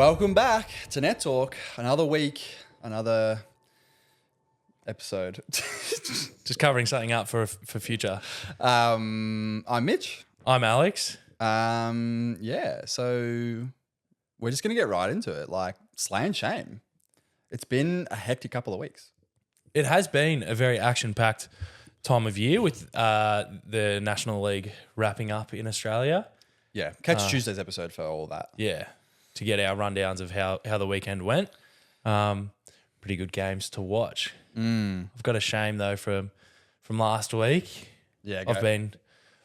Welcome back to Net Talk. Another week, another episode. Just covering something up for future. I'm Mitch. I'm Alex. Yeah, so we're just going to get right into it. Like, slay and shame. It's been a hectic couple of weeks. It has been a very action-packed time of year with the National League wrapping up in Australia. Yeah, catch Tuesday's episode for all that. Yeah, to get our rundowns of how the weekend went. Pretty good games to watch. I've got a shame, though, from last week. Yeah, I've been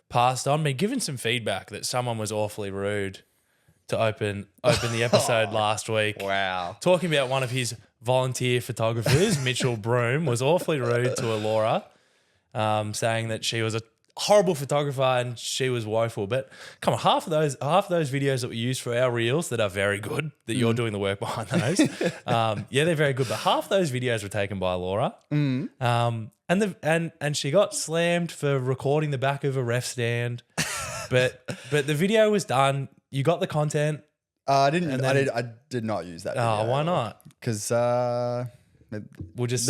passed on, been given some feedback that someone was awfully rude to open the episode last week. Wow. Talking about one of his volunteer photographers, Mitchell Broom, was awfully rude to Laura, saying that she was a horrible photographer and she was woeful. But come on, half of those videos that we use for our reels that are very good, that you're doing the work behind those, yeah, they're very good. But half those videos were taken by Laura, and she got slammed for recording the back of a ref stand. But the video was done. You got the content. I did not use that video. Oh, why not? Because the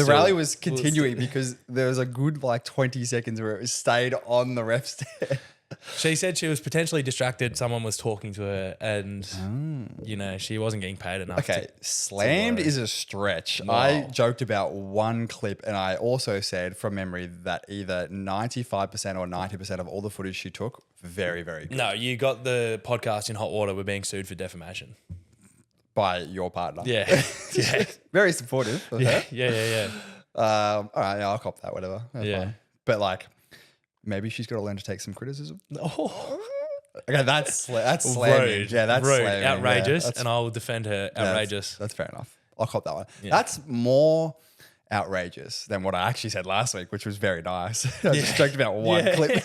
rally was continuing because there was a good 20 seconds where it stayed on the ref stand. She said she was potentially distracted. Someone was talking to her and, she wasn't getting paid enough. Okay, slammed is a stretch. Wow. I joked about one clip and I also said from memory that either 95% or 90% of all the footage she took, very, very good. No, you got the podcast in hot water. We're being sued for defamation. By your partner. Yeah. Yeah. Very supportive of her. Yeah. All right, I'll cop that, whatever. That's Yeah. fine. But maybe she's got to learn to take some criticism. Oh. Okay, that's slamming. Rude. Yeah, that's rude. slamming. Outrageous, Yeah, and I will defend her. Outrageous. That's fair enough. I'll cop that one. Yeah. That's more outrageous than what I actually said last week, which was very nice. I just joked about one clip.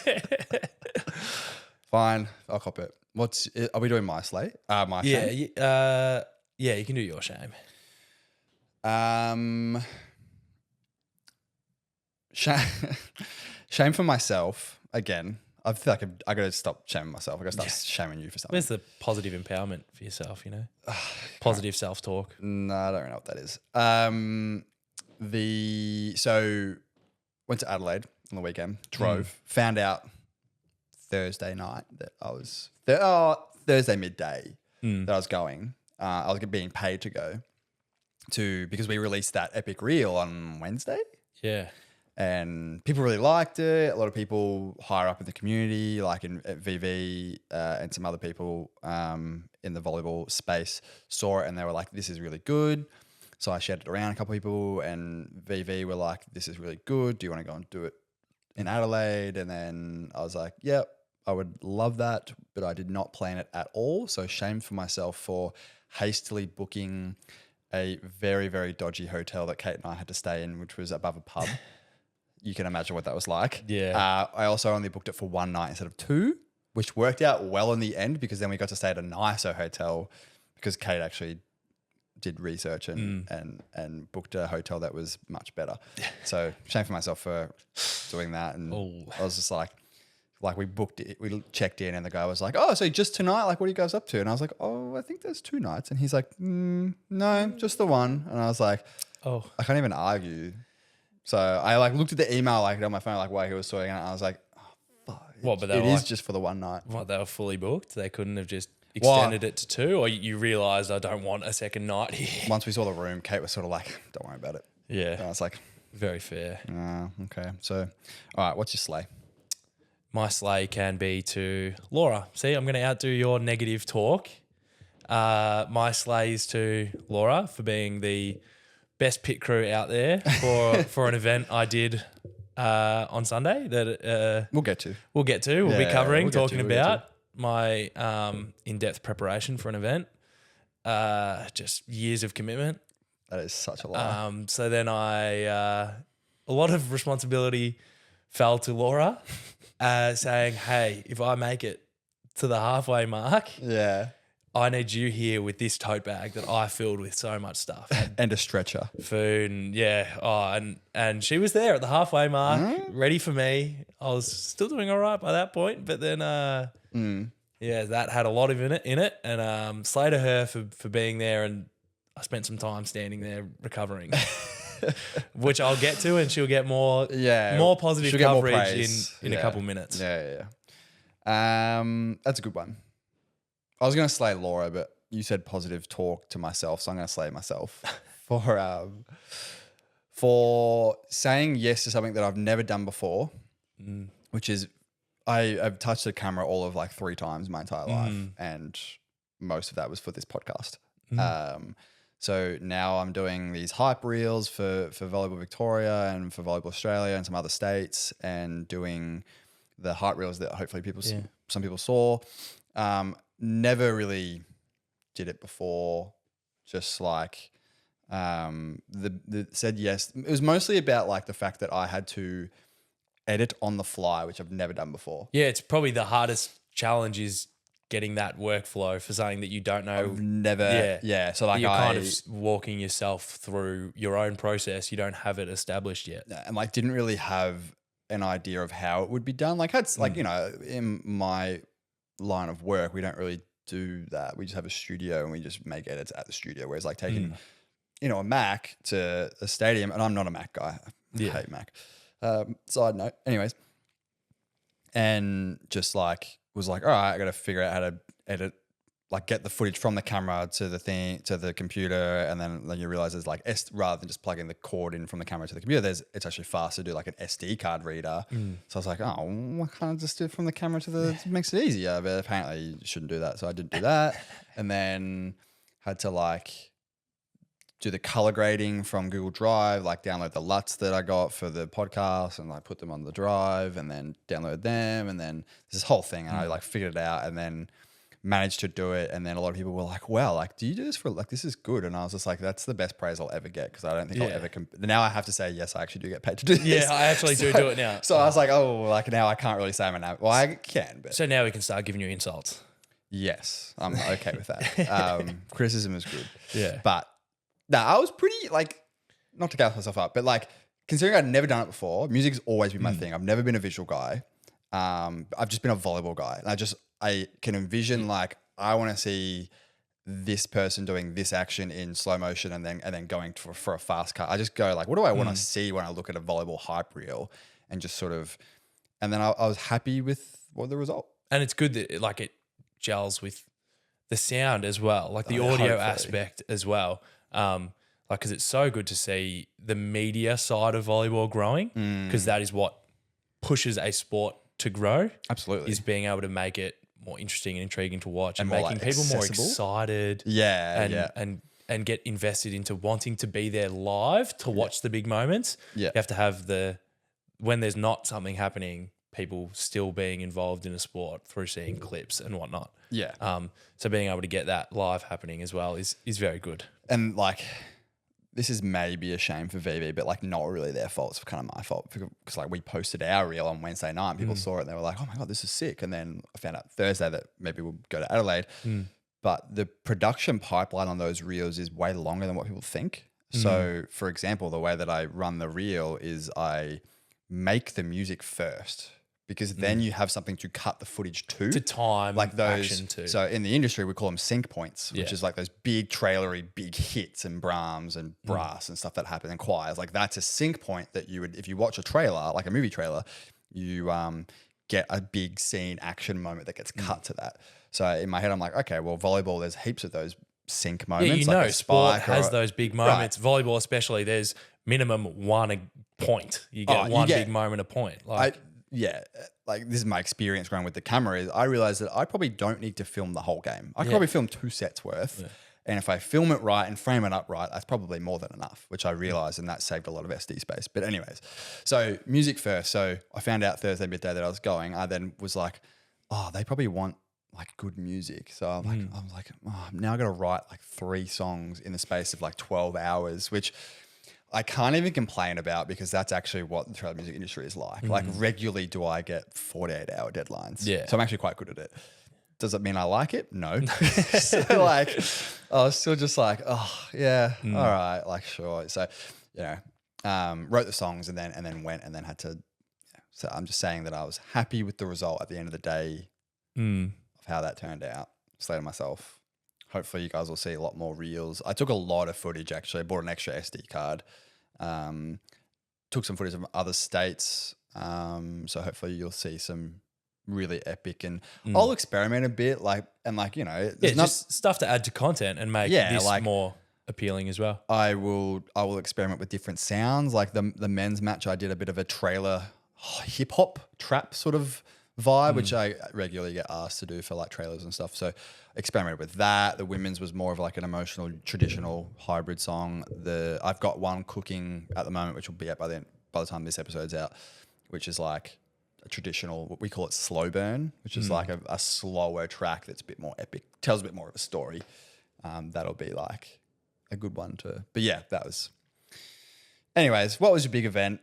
Fine, I'll cop it. Are we doing my slate? My shame? Yeah, you can do your shame. Shame for myself again. I feel like I got to stop shaming myself. I got to start shaming you for something. Where's the positive empowerment for yourself? Positive self-talk. No, I don't know what that is. So went to Adelaide on the weekend. Drove. Found out Thursday night that I was Thursday midday that I was going. I was being paid to go because we released that epic reel on Wednesday. Yeah. And people really liked it. A lot of people higher up in the community, like at VV and some other people in the volleyball space saw it and they were like, this is really good. So I shared it around a couple of people and VV were like, this is really good. Do you want to go and do it in Adelaide? And then I was like, yep, I would love that, but I did not plan it at all. So shame for myself for hastily booking a very, very dodgy hotel that Kate and I had to stay in, which was above a pub. You can imagine what that was like. Yeah. I also only booked it for one night instead of two, which worked out well in the end because then we got to stay at a nicer hotel because Kate actually did research and booked a hotel that was much better. So shame for myself for doing that. And I was just like we booked it, we checked in and the guy was like, oh, so just tonight? What are you guys up to? And I was like, oh, I think there's 2 nights. And he's like, no, just the one. And I was like, oh, I can't even argue. So I looked at the email on my phone while he was sorting it out. And I was like, oh, fuck. But it is just for the one night. What, they were fully booked? They couldn't have just extended it to 2? Or you realised I don't want a second night here? Once we saw the room, Kate was sort of like, don't worry about it. Yeah. And I was like, very fair. Okay. So, all right, what's your slay? My slay can be to Laura. See, I'm going to outdo your negative talk. My slay is to Laura for being the best pit crew out there for an event I did on Sunday that we'll get to. We'll be covering, talking about my in-depth preparation for an event. Just years of commitment. That is such a lot. So then a lot of responsibility fell to Laura, saying, hey, if I make it to the halfway mark, I need you here with this tote bag that I filled with so much stuff. And a stretcher. Food and she was there at the halfway mark, ready for me. I was still doing all right by that point, but then Yeah, that had a lot of in it. And slay to her for being there. And I spent some time standing there recovering, which I'll get to, and she'll get more positive she'll get more coverage praise. in a couple minutes. Yeah. That's a good one. I was going to slay Laura, but you said positive talk to myself, so I'm going to slay myself for saying yes to something that I've never done before, which is I've touched the camera all of like 3 times in my entire life, and most of that was for this podcast. So now I'm doing these hype reels for Volleyball Victoria and for Volleyball Australia and some other states, and doing the hype reels that hopefully some people saw. Never really did it before. Just like said yes. It was mostly about like the fact that I had to edit on the fly, which I've never done before. Yeah, it's probably the hardest challenge is getting that workflow for something that you don't know. I've never. Yeah. So like you're kind of walking yourself through your own process. You don't have it established yet. And like didn't really have an idea of how it would be done. Like had like, you know, in my line of work, we don't really do that. We just have a studio and we just make edits at the studio. Whereas like taking, you know, a Mac to a stadium, and I'm not a Mac guy. I hate Mac. Side note. Anyways. And just like was like, all right, I got to figure out how to edit, like get the footage from the camera to the thing, to the computer. And then you realize there's like, rather than just plugging the cord in from the camera to the computer, it's actually faster to do like an SD card reader. So I was like, oh, why can't I just do it from the camera to the, it makes it easier. But apparently you shouldn't do that. So I didn't do that. And then had to like do the color grading from Google Drive, like download the LUTs that I got for the podcast and like put them on the drive and then download them. And then this whole thing, and I like figured it out and then managed to do it. And then a lot of people were like, wow, like, do you do this for like, this is good. And I was just like, that's the best praise I'll ever get. Cause I don't think I'll ever, now I have to say, yes, I actually do get paid to do this. Yeah, I actually do it now. So I was like, oh, like now I can't really say I'm an, well, I can, but. So now we can start giving you insults. Yes, I'm okay with that. Criticism is good. Yeah. But no, I was pretty like, not to gas myself up, but like considering I'd never done it before, music's always been my thing. I've never been a visual guy. I've just been a volleyball guy. And I can envision like, I want to see this person doing this action in slow motion and then going for a fast cut. I just go like, what do I want to see when I look at a volleyball hype reel, and just sort of, and then I was happy with the result. And it's good that it gels with the sound as well, like the audio aspect as well. Because it's so good to see the media side of volleyball growing, because that is what pushes a sport to grow. Absolutely. Is being able to make it more interesting and intriguing to watch, and more, making like, people more accessible. excited. And get invested into wanting to be there live to watch the big moments. Yeah. You have to have when there's not something happening, people still being involved in a sport through seeing clips and whatnot. Yeah. So being able to get that live happening as well is very good. And like, this is maybe a shame for VV, but like not really their fault. It's kind of my fault, because like we posted our reel on Wednesday night and people saw it and they were like, oh my God, this is sick. And then I found out Thursday that maybe we'll go to Adelaide. But the production pipeline on those reels is way longer than what people think. So for example, the way that I run the reel is I make the music first, because then you have something to cut the footage to time, like those action to. So in the industry we call them sync points, which is like those big trailery big hits and Brahms and brass and stuff that happen, and choirs. Like that's a sync point that you would, if you watch a trailer, like a movie trailer, you get a big scene action moment that gets cut to that. So in my head I'm like, okay, well, volleyball, there's heaps of those sync moments. Yeah, you like know, sport has those big moments. Right. Volleyball especially, there's minimum one a point. You get one big moment a point. Like like this is my experience growing with the camera, is I realized that I probably don't need to film the whole game. I could probably film 2 sets worth. Yeah. And if I film it right and frame it up right, that's probably more than enough, which I realized, and that saved a lot of SD space. But anyways, so music first. So I found out Thursday midday that I was going. I then was like, oh, they probably want like good music. So I'm like, oh, now I got to write like 3 songs in the space of like 12 hours, which I can't even complain about, because that's actually what the trailer music industry is like. Like regularly do I get 48-hour deadlines. Yeah. So I'm actually quite good at it. Does it mean I like it? No. So like, I was still just like, oh yeah, all right, like sure. So, you know, wrote the songs and then went and then had to. So I'm just saying that I was happy with the result at the end of the day. Of how that turned out. Say to myself, hopefully you guys will see a lot more reels. I took a lot of footage actually. I bought an extra SD card. Took some footage of other states. So hopefully you'll see some really epic, and I'll experiment a bit, just stuff to add to content and make this more appealing as well. I will experiment with different sounds. Like the men's match, I did a bit of a trailer hip hop trap sort of vibe, which I regularly get asked to do for like trailers and stuff. So experimented with that. The women's was more of like an emotional, traditional hybrid song. I've got one cooking at the moment, which will be out by the time this episode's out, which is like a traditional, what we call it slow burn, which is like a slower track that's a bit more epic, tells a bit more of a story. That'll be like a good one to, but yeah, that was. Anyways, what was your big event?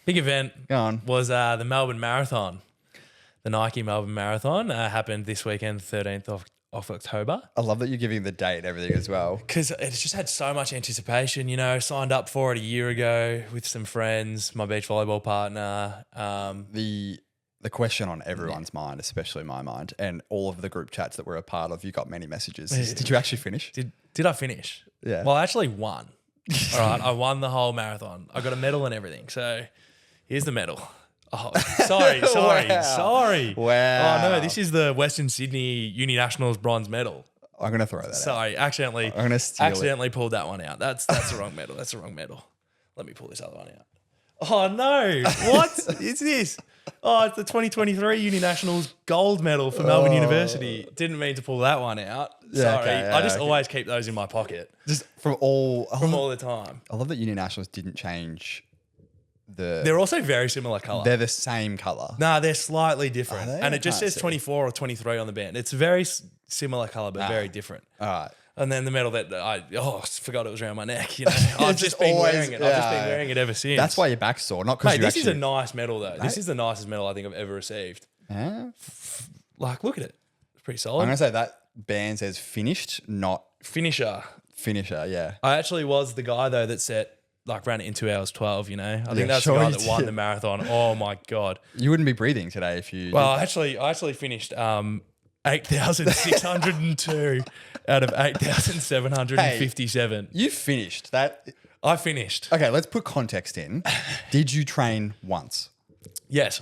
Big event Go on. was the Melbourne Marathon. The Nike Melbourne Marathon happened this weekend, 13th of October. I love that you're giving the date and everything as well. Because it's just had so much anticipation, signed up for it a year ago with some friends, my beach volleyball partner. The question on everyone's mind, especially my mind, and all of the group chats that we're a part of, you got many messages. Did you actually finish? Did I finish? Yeah. Well, I actually won. All right, I won the whole marathon. I got a medal and everything. So here's the medal. Oh, sorry. Wow. Oh no, this is the Western Sydney Uni Nationals bronze medal. I'm gonna throw that out. Sorry, accidentally pulled that one out. That's the wrong medal. That's the wrong medal. Let me pull this other one out. Oh no! What is this? Oh, it's the 2023 Uni Nationals gold medal for Melbourne University. Didn't mean to pull that one out. Sorry, I just always keep those in my pocket. Just from all the time. I love that Uni Nationals didn't change. They're also very similar colour. They're the same colour. Nah, they're slightly different. They? And it just I can't says see. 24 or 23 on the band. It's very similar colour, but very different. All right. And then the medal that I forgot it was around my neck. I've just been wearing it. I've just been wearing it ever since. That's why your back's sore, not because you this is a nice medal though. This is the nicest medal I think I've ever received. Yeah. Like, look at it. It's pretty solid. I'm gonna say that band says finished, not Finisher. Yeah. I actually was the guy though that ran it in 2 hours 12, I think that's sure the guy you that won did. the marathon. Oh my God. You wouldn't be breathing today if you. Well, I actually finished 8,602 out of 8,757. You finished that. I finished. Okay, let's put context in. Did you train once? Yes.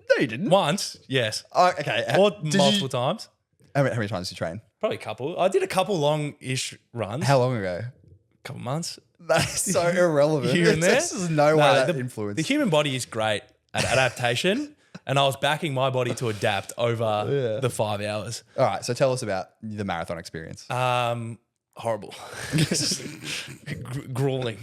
No, you didn't. Once, yes. Oh, okay. Or multiple times. How many times did you train? Probably a couple. I did a couple long-ish runs. How long ago? Couple months. That's so irrelevant. Here and there. There's no way that influenced. The human body is great at adaptation, and I was backing my body to adapt over the 5 hours. All right, so tell us about the marathon experience. Horrible. Grueling.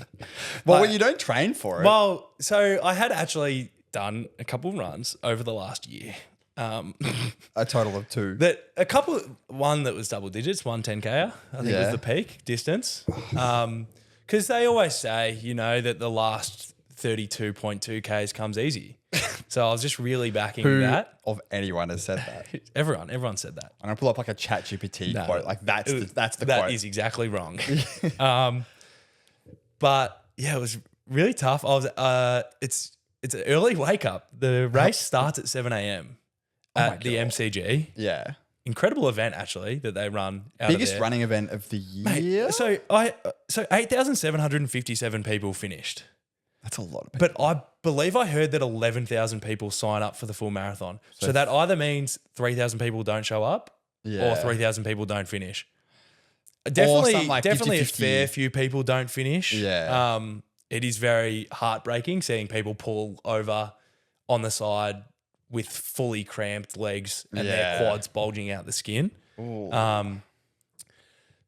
Well, when you don't train for it. Well, so I had actually done a couple runs over the last year. A total of 2. One that was double digits, 10K, I think was the peak distance. Because they always say, that the last 32.2 Ks comes easy. So I was just really backing Who that. of anyone has said that? Everyone said that. I'm gonna pull up like a ChatGPT quote. Like that's the quote. That is exactly wrong. But yeah, it was really tough. I was it's an early wake up. The race starts at 7 a.m. at the MCG. Yeah. Incredible event actually that they run out Biggest of there. running event of the year. Mate, so 8,757 people finished. That's a lot of people. But I believe I heard that 11,000 people sign up for the full marathon. So that either means 3,000 people don't show up or 3,000 people don't finish. Definitely like a 50-50. fair few people don't finish. Yeah. It is very heartbreaking seeing people pull over on the side with fully cramped legs and their quads bulging out the skin.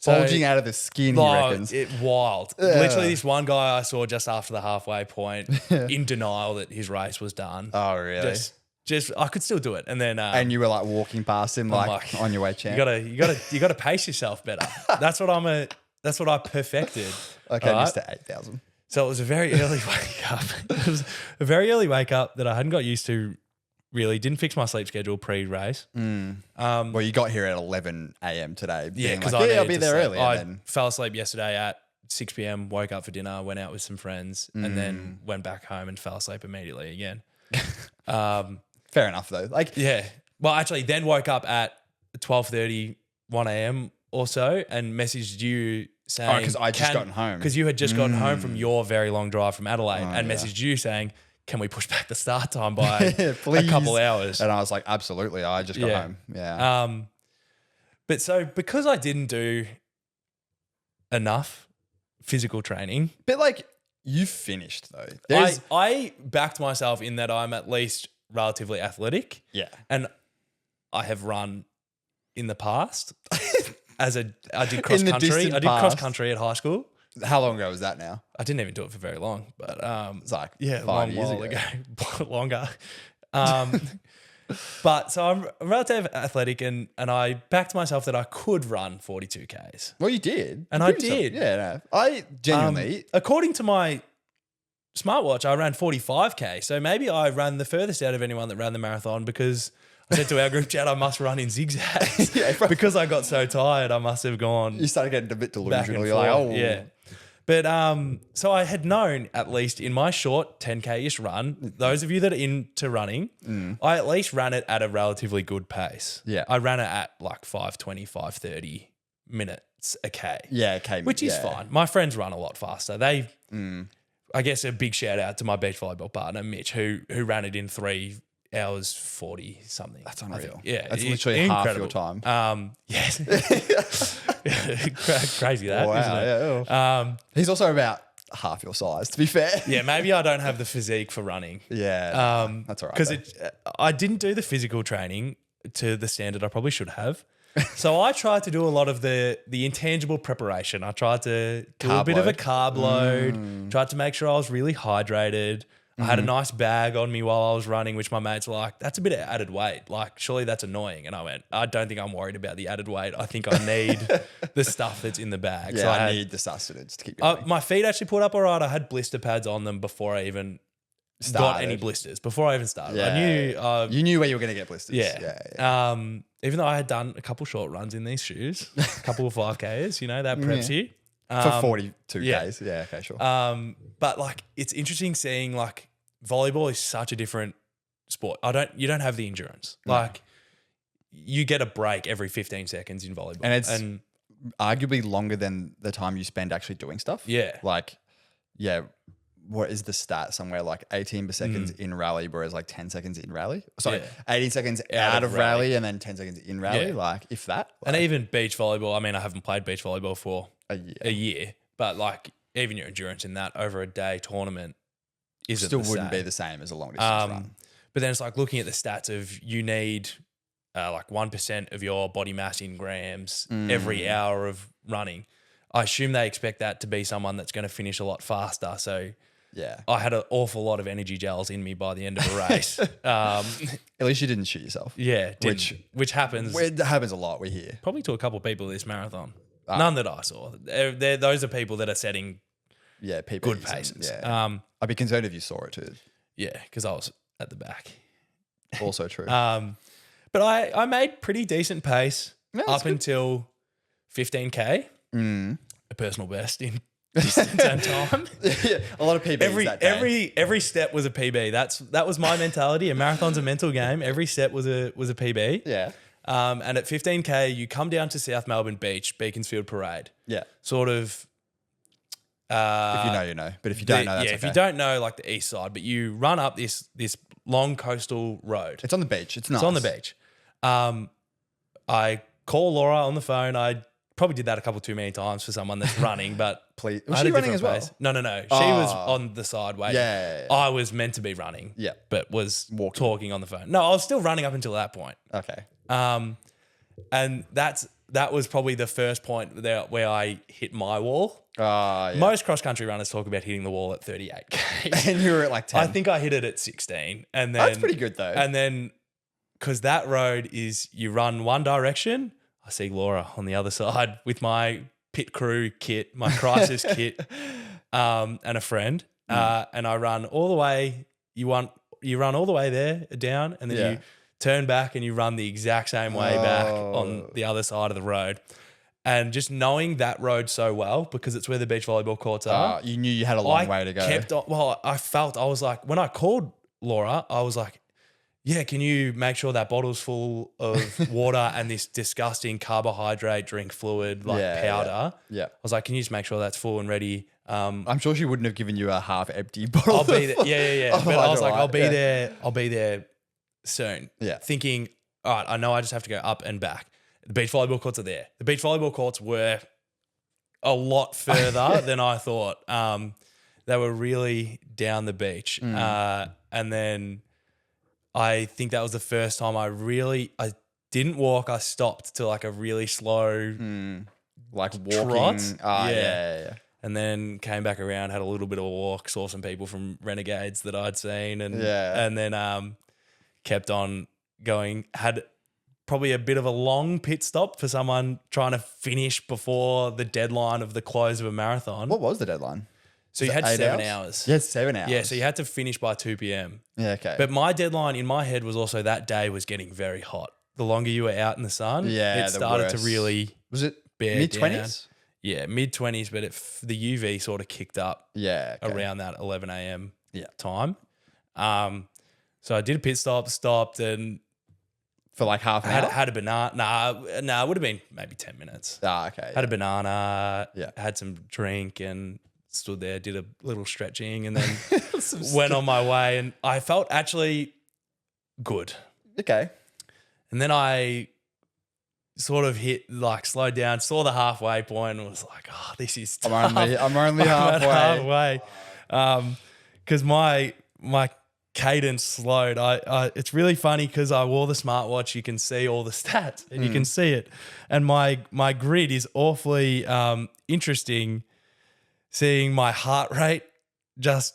Bulging out of the skin, he reckons. Wild. Literally this one guy I saw just after the halfway point in denial that his race was done. Oh, really? Just I could still do it. And then and you were like walking past him like on your way, champ. You gotta pace yourself better. That's what I perfected. Okay, Mr. 8,000. So it was a very early wake up. It was a very early wake up that I hadn't got used to. Really didn't fix my sleep schedule pre-race. Well, you got here at 11 a.m. today. Yeah, because I'll be there early. I fell asleep yesterday at 6 p.m. Woke up for dinner, went out with some friends, and then went back home and fell asleep immediately again. Fair enough though. Well, actually, then woke up at 12:30, 1 a.m. or so and messaged you saying, because I just gotten home. Because you had just gotten home from your very long drive from Adelaide and messaged you saying, can we push back the start time by a couple hours? And I was like, absolutely. I just got home. Yeah. But so because I didn't do enough physical training. But like you finished though. I backed myself in that I'm at least relatively athletic. Yeah. And I have run in the past I did cross country. I did cross country at high school. How long ago was that now? I didn't even do it for very long, but it's like 5 years ago. Longer. But so I'm relatively athletic and I backed myself that I could run 42 Ks. Well, you did. And I did. Yeah, no. I genuinely. According to my smartwatch, I ran 45K. So maybe I ran the furthest out of anyone that ran the marathon because I said to our group chat, I must run in zigzags. Because I got so tired, I must have gone. You started getting a bit delusional. You're like, oh. Yeah. But so I had known, at least in my short 10K-ish run, those of you that are into running, I at least ran it at a relatively good pace. Yeah. I ran it at like 5:20, 5:30 minutes a K. Yeah, K. Which is fine. My friends run a lot faster. I guess a big shout out to my beach volleyball partner, Mitch, who ran it in 3 hours 40 something. That's unreal. Yeah. That's literally incredible. half your time. Yes. Crazy that, isn't it? Yeah. He's also about half your size, to be fair. Yeah, maybe I don't have the physique for running. Yeah. That's all right. Because I didn't do the physical training to the standard I probably should have. So I tried to do a lot of the intangible preparation. I tried to do a bit of a carb load, tried to make sure I was really hydrated. I had a nice bag on me while I was running, which my mates were like, that's a bit of added weight. Like, surely that's annoying. And I went, I don't think I'm worried about the added weight. I think I need the stuff that's in the bag. Yeah, so I need the sustenance to keep going. My feet actually pulled up all right. I had blister pads on them before I even got any blisters, before I even started. Yeah. I knew... you knew where you were going to get blisters. Yeah. Even though I had done a couple short runs in these shoes, a couple of 5Ks, that preps you. For 42 Ks. Yeah, okay, sure. But like, it's interesting seeing like, volleyball is such a different sport. You don't have the endurance. Like you get a break every 15 seconds in volleyball. And it's arguably longer than the time you spend actually doing stuff. Yeah. Like, yeah, what is the stat somewhere like 18 seconds in rally, whereas like 10 seconds in rally? Sorry, 18 seconds out of rally and then 10 seconds in rally. Yeah. Like if that. And even beach volleyball, I mean, I haven't played beach volleyball for a year, but like even your endurance in that over a day tournament still wouldn't be the same as a long distance run. But then it's like looking at the stats of you need like 1% of your body mass in grams every hour of running. I assume they expect that to be someone that's going to finish a lot faster. So yeah, I had an awful lot of energy gels in me by the end of a race. At least you didn't shoot yourself. Yeah, which happens. It happens a lot, we hear. Probably to a couple of people this marathon. None that I saw. Those are people that are setting PBs good paces. I'd be concerned if you saw it too. Yeah, because I was at the back. Also true. But I made pretty decent pace up good. until 15K. A personal best in distance and time. Yeah, a lot of PBs that day. Every step was a PB. That was my mentality. A marathon's a mental game. Every step was a PB. Yeah. And at 15K, you come down to South Melbourne Beach, Beaconsfield Parade. Yeah. Sort of. If you know, you know. But if you don't know, that's okay. If you don't know, like the east side, but you run up this long coastal road. It's on the beach. It's nice. It's on the beach. I call Laura on the phone. I probably did that a couple too many times for someone that's running, but please. Was she running as well? No. She was on the side waiting. Yeah. I was meant to be running. Yeah. But was talking on the phone. No, I was still running up until that point. Okay. And that was probably the first point there where I hit my wall. Yeah. Most cross-country runners talk about hitting the wall at 38K. And you were at like 10. I think I hit it at 16. And then, that's pretty good though. And then, because that road is you run one direction, I see Laura on the other side with my pit crew kit, my crisis kit, and a friend. And I run all the way. You run all the way there down, and then you turn back and you run the exact same way back on the other side of the road. And just knowing that road so well, because it's where the beach volleyball courts are. You knew you had a long way to go. I was like, when I called Laura, I was like, yeah, can you make sure that bottle's full of water and this disgusting carbohydrate drink fluid like powder? Yeah. I was like, can you just make sure that's full and ready? I'm sure she wouldn't have given you a half empty bottle. I'll be there. Yeah. But I was like, I'll be there. there soon. Yeah. Thinking, all right, I know I just have to go up and back. The beach volleyball courts are there. The beach volleyball courts were a lot further than I thought. They were really down the beach. And then I think that was the first time I didn't walk. I stopped to like a really slow like walking. trot. Yeah. And then came back around, had a little bit of a walk, saw some people from Renegades that I'd seen, and then kept on going. Had probably a bit of a long pit stop for someone trying to finish before the deadline of the close of a marathon. What was the deadline? So you had 7 hours. Yeah, 7 hours. Yeah, so you had to finish by 2 p.m. Yeah, okay. But my deadline in my head was also that day was getting very hot. The longer you were out in the sun, it started to really was it bear mid-20s? down. Yeah, mid-20s, but the UV sort of kicked up around that 11 a.m. time. So I did a pit stop, stopped, and for like half an hour? Had a banana. Nah, it would have been maybe 10 minutes. Okay. Had a banana, had some drink, and stood there, did a little stretching, and then went on my way. And I felt actually good. Okay. And then I sort of slowed down, saw the halfway point, and was like, "Oh, this is tough. I'm only halfway." Because my cadence slowed. It's really funny because I wore the smartwatch. You can see all the stats, and you can see it. And my grid is awfully interesting. Seeing my heart rate just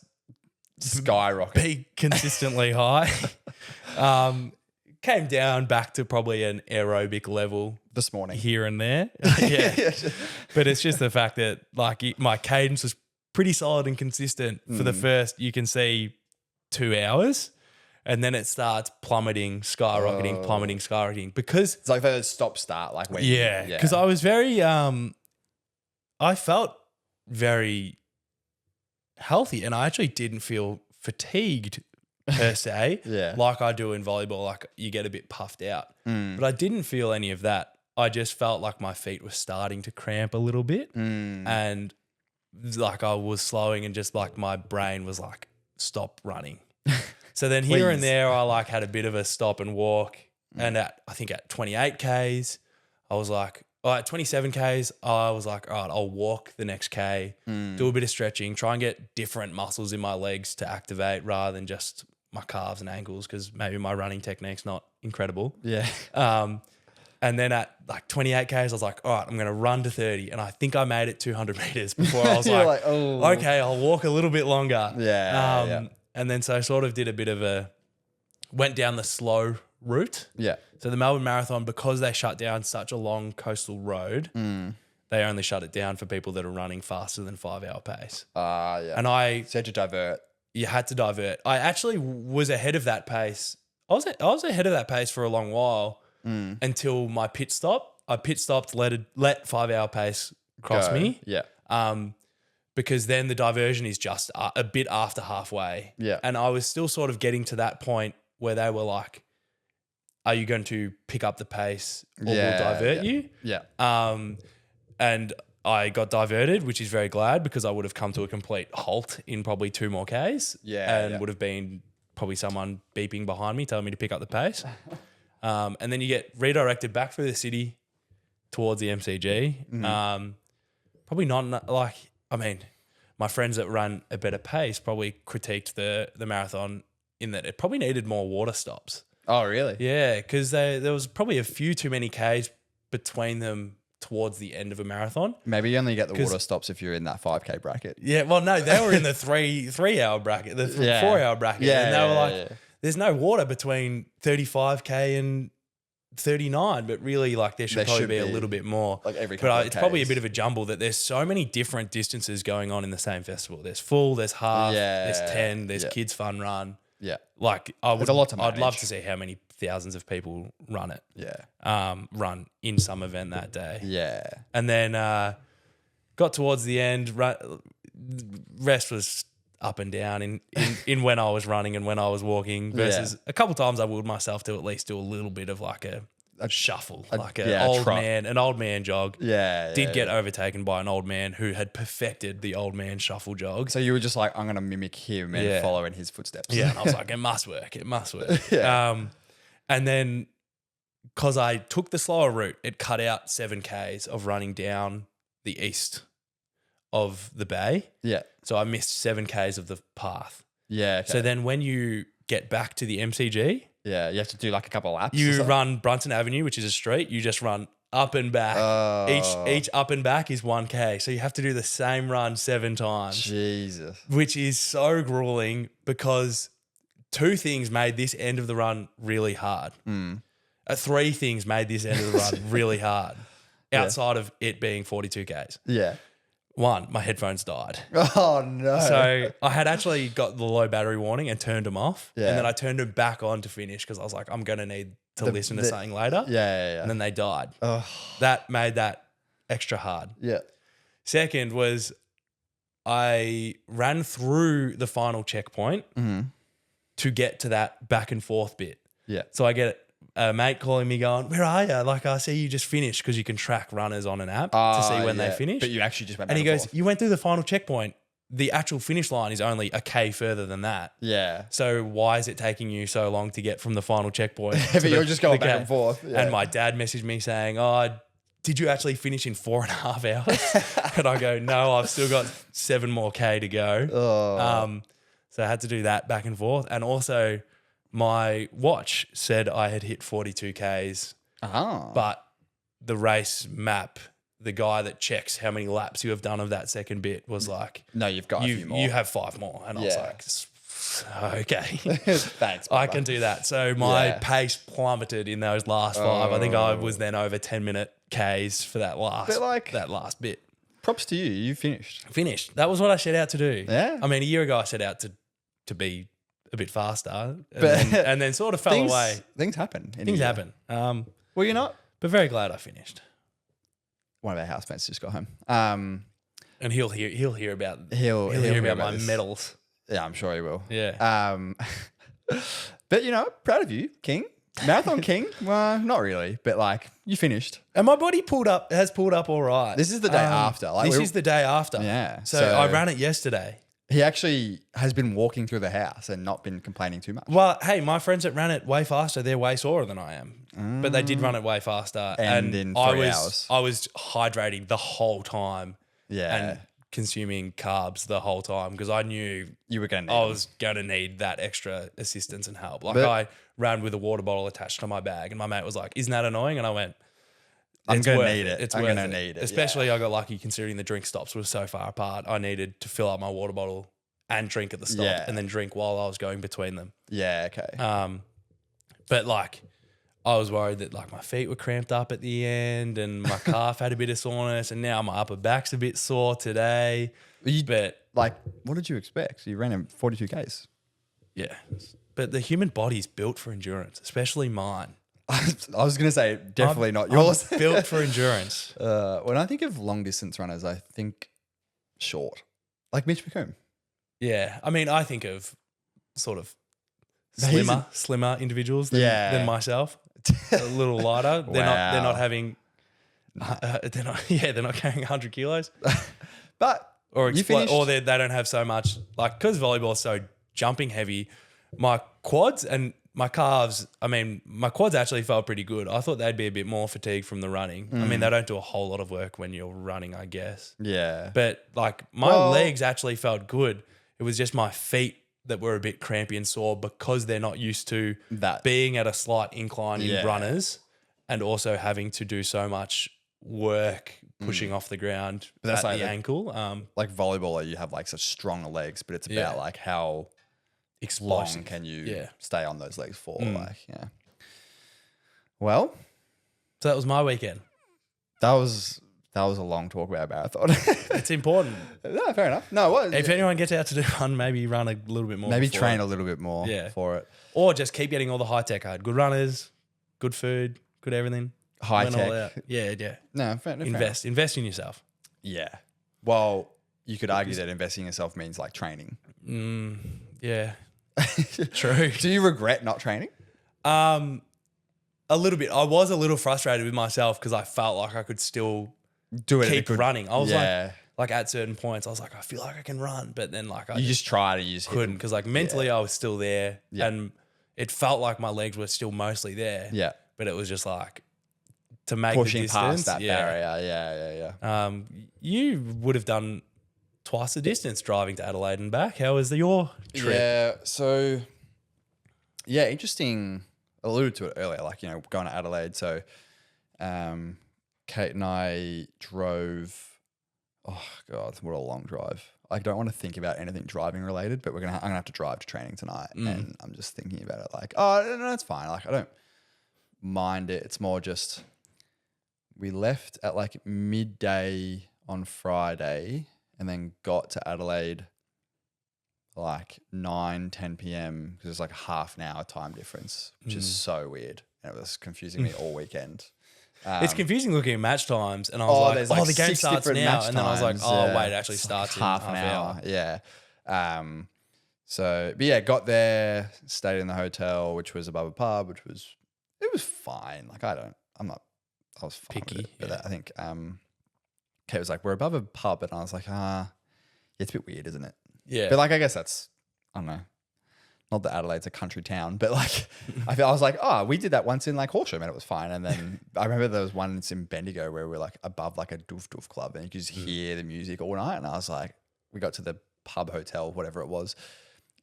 skyrocket, be consistently high. Came down back to probably an aerobic level this morning here and there. Yeah. But it's just the fact that like my cadence was pretty solid and consistent for the first, you can see 2 hours, and then it starts plummeting, skyrocketing because it's like the stop start, like when because I was very I felt very healthy, and I actually didn't feel fatigued per se, like I do in volleyball. Like you get a bit puffed out, but I didn't feel any of that. I just felt like my feet were starting to cramp a little bit, and like I was slowing, and just like my brain was like, stop running. So then here and there, I like had a bit of a stop and walk, and I think at 28 Ks, I was like, at 27 Ks, I was like, all right, I'll walk the next K, do a bit of stretching, try and get different muscles in my legs to activate rather than just my calves and ankles, because maybe my running technique's not incredible. Yeah. And then at like 28 Ks, I was like, all right, I'm going to run to 30. And I think I made it 200 meters before I was like, okay, I'll walk a little bit longer. And then so I sort of did a bit of went down the slow route. Yeah. So the Melbourne Marathon, because they shut down such a long coastal road, they only shut it down for people that are running faster than 5 hour pace. And so to divert. You had to divert. I actually was ahead of that pace. I was ahead of that pace for a long while until my pit stop. I pit stopped, let 5 hour pace cross me. Yeah. Because then the diversion is just a bit after halfway. Yeah. And I was still sort of getting to that point where they were like, are you going to pick up the pace or we'll divert you? Yeah. And I got diverted, which is very glad, because I would have come to a complete halt in probably 2 more Ks. And would have been probably someone beeping behind me telling me to pick up the pace. And then you get redirected back through the city towards the MCG. Probably not like, I mean, my friends that run a better pace probably critiqued the marathon in that it probably needed more water stops. Oh, really? Yeah, because there was probably a few too many Ks between them towards the end of a marathon. Maybe you only get the water stops if you're in that 5K bracket. Yeah, well, no, they were in the 3 hour bracket, the 4 hour bracket. Yeah, and they were like, there's no water between 35K and 39, but really like there should probably be a little bit more. Like every couple of it's probably a bit of a jumble that there's so many different distances going on in the same festival. There's full, there's half, there's 10, there's kids fun run. Yeah. Like I'd love to see how many thousands of people run it. Yeah. Run in some event that day. Yeah. And then got towards the end, rest was up and down in when I was running and when I was walking versus a couple times I willed myself to at least do a little bit of like a shuffle, like an old man jog. Did get overtaken by an old man who had perfected the old man shuffle jog. So you were just like, I'm going to mimic him and follow in his footsteps. Yeah, and I was like, it must work. And then because I took the slower route, it cut out 7Ks of running down the east of the bay. Yeah. So I missed 7Ks of the path. Yeah. Okay. So then when you get back to the MCG, you have to do like a couple of laps. You run Brunton Avenue, which is a street. You just run up and back. Each up and back is 1K. So you have to do the same run 7 times. Jesus. Which is so grueling because 2 things made this end of the run really hard. 3 things made this end of the run really hard outside of it being 42Ks. Yeah. 1, my headphones died. Oh, no. So I had actually got the low battery warning and turned them off. Yeah. And then I turned them back on to finish because I was like, I'm going to need to listen to something later. Yeah. And then they died. Oh. That made that extra hard. Yeah. Second was I ran through the final checkpoint to get to that back and forth bit. Yeah. So I get a mate calling me going, where are you? Like, I see you just finished because you can track runners on an app to see when they finish. But you actually just went back and he goes, forth. you went through the final checkpoint. The actual finish line is only a K further than that. Yeah. So why is it taking you so long to get from the final checkpoint? But you're just going back and forth. Yeah. And my dad messaged me saying, did you actually finish in 4.5 hours? And I go, no, I've still got 7 more K to go. So I had to do that back and forth. And also my watch said I had hit 42 Ks, but the race map, the guy that checks how many laps you have done of that second bit was like, no, you've got a few more. You have 5 more. And I was like, okay. Thanks, I can do that. So my pace plummeted in those last 5. I think I was then over 10-minute Ks for that last bit. Props to you. You finished. Finished. That was what I set out to do. Yeah. I mean, a year ago I set out to be a bit faster and then sort of fell away. Things happen. Things happen. Well, you're not. But very glad I finished. One of our housemates just got home. And he'll hear about he'll hear about my this. medals. Yeah, I'm sure he will. Yeah. But proud of you, King. Marathon King. Well, not really, but like you finished. And my body has pulled up all right. This is the day after. This is the day after. Yeah. So I ran it yesterday. He actually has been walking through the house and not been complaining too much. Well, hey, my friends that ran it way faster, they're way sorer than I am. But they did run it way faster. And in 3 hours. I was hydrating the whole time. Yeah. And consuming carbs the whole time because I knew you were going to I was going to need that extra assistance and help. Like I ran with a water bottle attached to my bag and my mate was like, isn't that annoying? And I went, I'm going to need it. It's I'm going to need it. Especially I got lucky considering the drink stops were so far apart. I needed to fill up my water bottle and drink at the stop and then drink while I was going between them. Yeah, okay. But like I was worried that like my feet were cramped up at the end and my calf had a bit of soreness and now my upper back's a bit sore today. But like, what did you expect? So you ran in 42 Ks. Yeah. But the human body's built for endurance, especially mine. I was going to say, definitely not yours. I'm built for endurance. When I think of long distance runners, I think short. Like Mitch McComb. Yeah. I mean, I think of sort of slimmer individuals than myself. A little lighter. They're not having they're not carrying 100 kilos. But or they don't have so much, like, because volleyball is so jumping heavy, my quads and my calves, I mean, my quads actually felt pretty good. I thought they'd be a bit more fatigued from the running. I mean, they don't do a whole lot of work when you're running, I guess. Yeah. But like my legs actually felt good. It was just my feet that were a bit crampy and sore because they're not used to being at a slight incline in runners and also having to do so much work pushing off the ground at like the ankle. Like volleyball, you have like such stronger legs, but it's about like how long can you stay on those legs for? Well, so that was my weekend. That was a long talk about a marathon. It's important. No, fair enough. No, if anyone gets out to do one, maybe run a little bit more. Maybe train a little bit more for it. Or just keep getting all the high tech. Good runners, good food, good everything. High tech. Yeah. No, fair enough. Invest in yourself. Yeah. Well, you could argue that investing in yourself means like training. Yeah. True. Do you regret not training? A little bit. I was a little frustrated with myself because I felt like I could still Do it. keep running. I was yeah. like at certain points, I was like, I feel like I can run, but then like I You just tried and you just couldn't because like mentally I was still there, Yeah. and it felt like my legs were still mostly there. Yeah. But it was just like to make Pushing the distance, past that barrier. Yeah. You would have done twice the distance driving to Adelaide and back. How was your trip? Yeah. So, yeah, interesting. I alluded to it earlier, like, you know, going to Adelaide. So, Kate and I drove. Oh God, what a long drive! I don't want to think about anything driving related, but I'm gonna have to drive to training tonight, and I'm just thinking about it. Like, oh no, it's fine. Like, I don't mind it. It's more just we left at like midday on Friday, and then got to Adelaide like 9-10 p.m. because it's like a half an hour time difference, which is so weird, and it was confusing me all weekend. It's confusing looking at match times, and I was like, the game starts now, and then I was like, wait, it actually starts in half an hour. Yeah. So, but yeah, got there, stayed in the hotel, which was above a pub, it was fine. Like, I was fine Picky, with it. But yeah. I think Kate was like, we're above a pub, and I was like, it's a bit weird, isn't it? Yeah. But like, I guess that's, I don't know. Not that Adelaide's a country town, but like, I was like, we did that once in like Horsham and it was fine. And then I remember there was one in Bendigo where we were like above like a doof doof club and you could just hear the music all night. And I was like, we got to the pub hotel, whatever it was.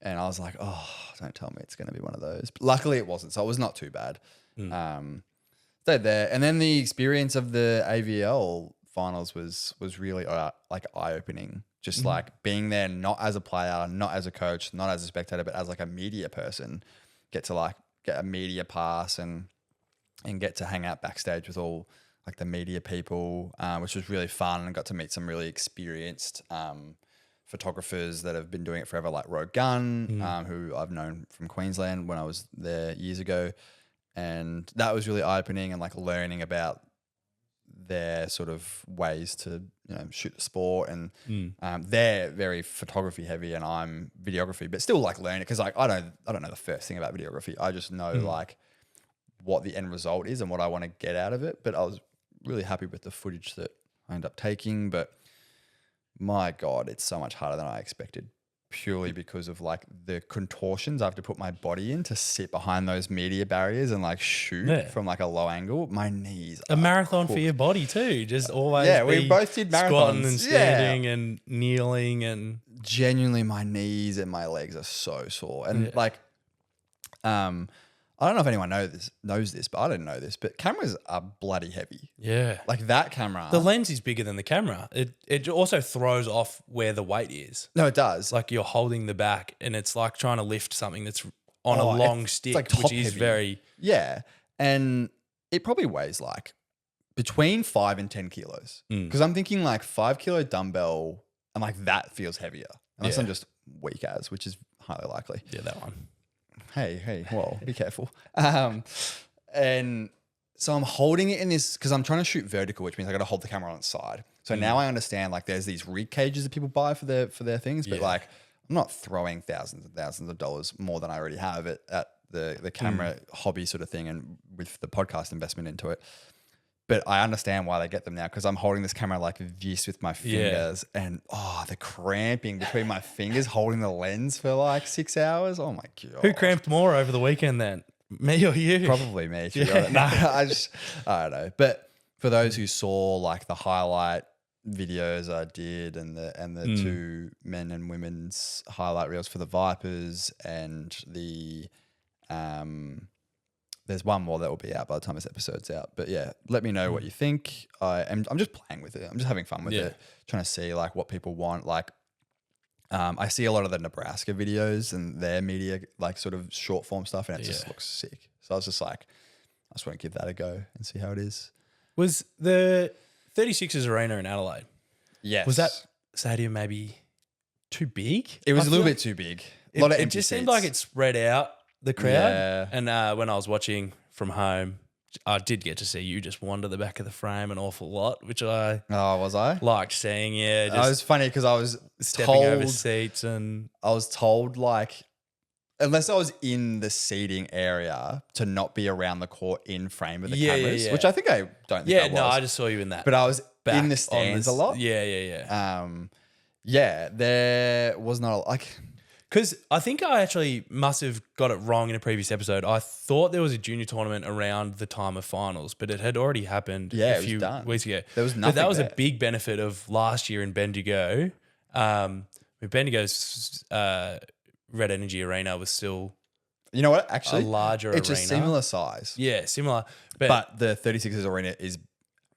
And I was like, don't tell me it's going to be one of those. But luckily it wasn't. So it was not too bad. Stayed there. And then the experience of the AVL finals was really like eye-opening. Just like being there, not as a player, not as a coach, not as a spectator, but as like a media person, get to like get a media pass and get to hang out backstage with all like the media people, which was really fun, and got to meet some really experienced photographers that have been doing it forever, like Rogue Gunn, who I've known from Queensland when I was there years ago. And that was really eye-opening and like learning about their sort of ways to, you know, shoot the sport, and they're very photography heavy and I'm videography, but still like learning because like I don't know the first thing about videography. I just know like what the end result is and what I want to get out of it. But I was really happy with the footage that I ended up taking. But my God, it's so much harder than I expected, purely because of like the contortions I have to put my body in to sit behind those media barriers and like shoot from like a low angle. My knees a are marathon cooked. for your body too. Just always we both did marathons. squatting and standing and kneeling and genuinely my knees and my legs are so sore. And like I don't know if anyone knows this, but I didn't know this, but cameras are bloody heavy. Yeah. Like that camera. The lens is bigger than the camera. It also throws off where the weight is. No, it does. Like you're holding the back and it's like trying to lift something that's on a long stick, like top which is heavy. very... Yeah. And it probably weighs like between 5 and 10 kilos. Because I'm thinking like 5 kilo dumbbell and like that feels heavier. Unless I'm just weak as, which is highly likely. Yeah, that one. Hey, well, be careful. And so I'm holding it in this, because I'm trying to shoot vertical, which means I got to hold the camera on its side. So now I understand like there's these rig cages that people buy for their things, but like I'm not throwing thousands and thousands of dollars more than I already have at the camera hobby sort of thing, and with the podcast investment into it. But I understand why they get them now, because I'm holding this camera like this with my fingers and the cramping between my fingers holding the lens for like 6 hours. Oh my God. Who cramped more over the weekend then? Me or you? Probably me. To be honest. No, I don't know. But for those who saw like the highlight videos I did and the two men and women's highlight reels for the Vipers and the there's one more that will be out by the time this episode's out. But yeah, let me know what you think. I'm just playing with it. I'm just having fun with it, trying to see like what people want. Like I see a lot of the Nebraska videos and their media like sort of short form stuff, and it just looks sick. So I was just like, I just want to give that a go and see how it is. Was the 36ers arena in Adelaide? Yes. Was that stadium maybe too big? It was a little bit too big. A lot of empty just seemed seats. like it spread out the crowd. Yeah. And when I was watching from home, I did get to see you just wander the back of the frame an awful lot, which I Was I? liked seeing. Yeah, It was funny because I was stepping told, over seats and I was told like, unless I was in the seating area, to not be around the court in frame of the cameras, which I think I don't think I was. no, I just saw you in that. But I was back in the stands a lot. Yeah. Yeah, there was not like, Because I think I actually must have got it wrong in a previous episode. I thought there was a junior tournament around the time of finals, but it had already happened a few weeks ago. There was But nothing that was there. a big benefit of last year in Bendigo. Bendigo's Red Energy Arena was still you know what? Actually, a larger it's arena. a similar size. Yeah, similar. But the 36ers arena is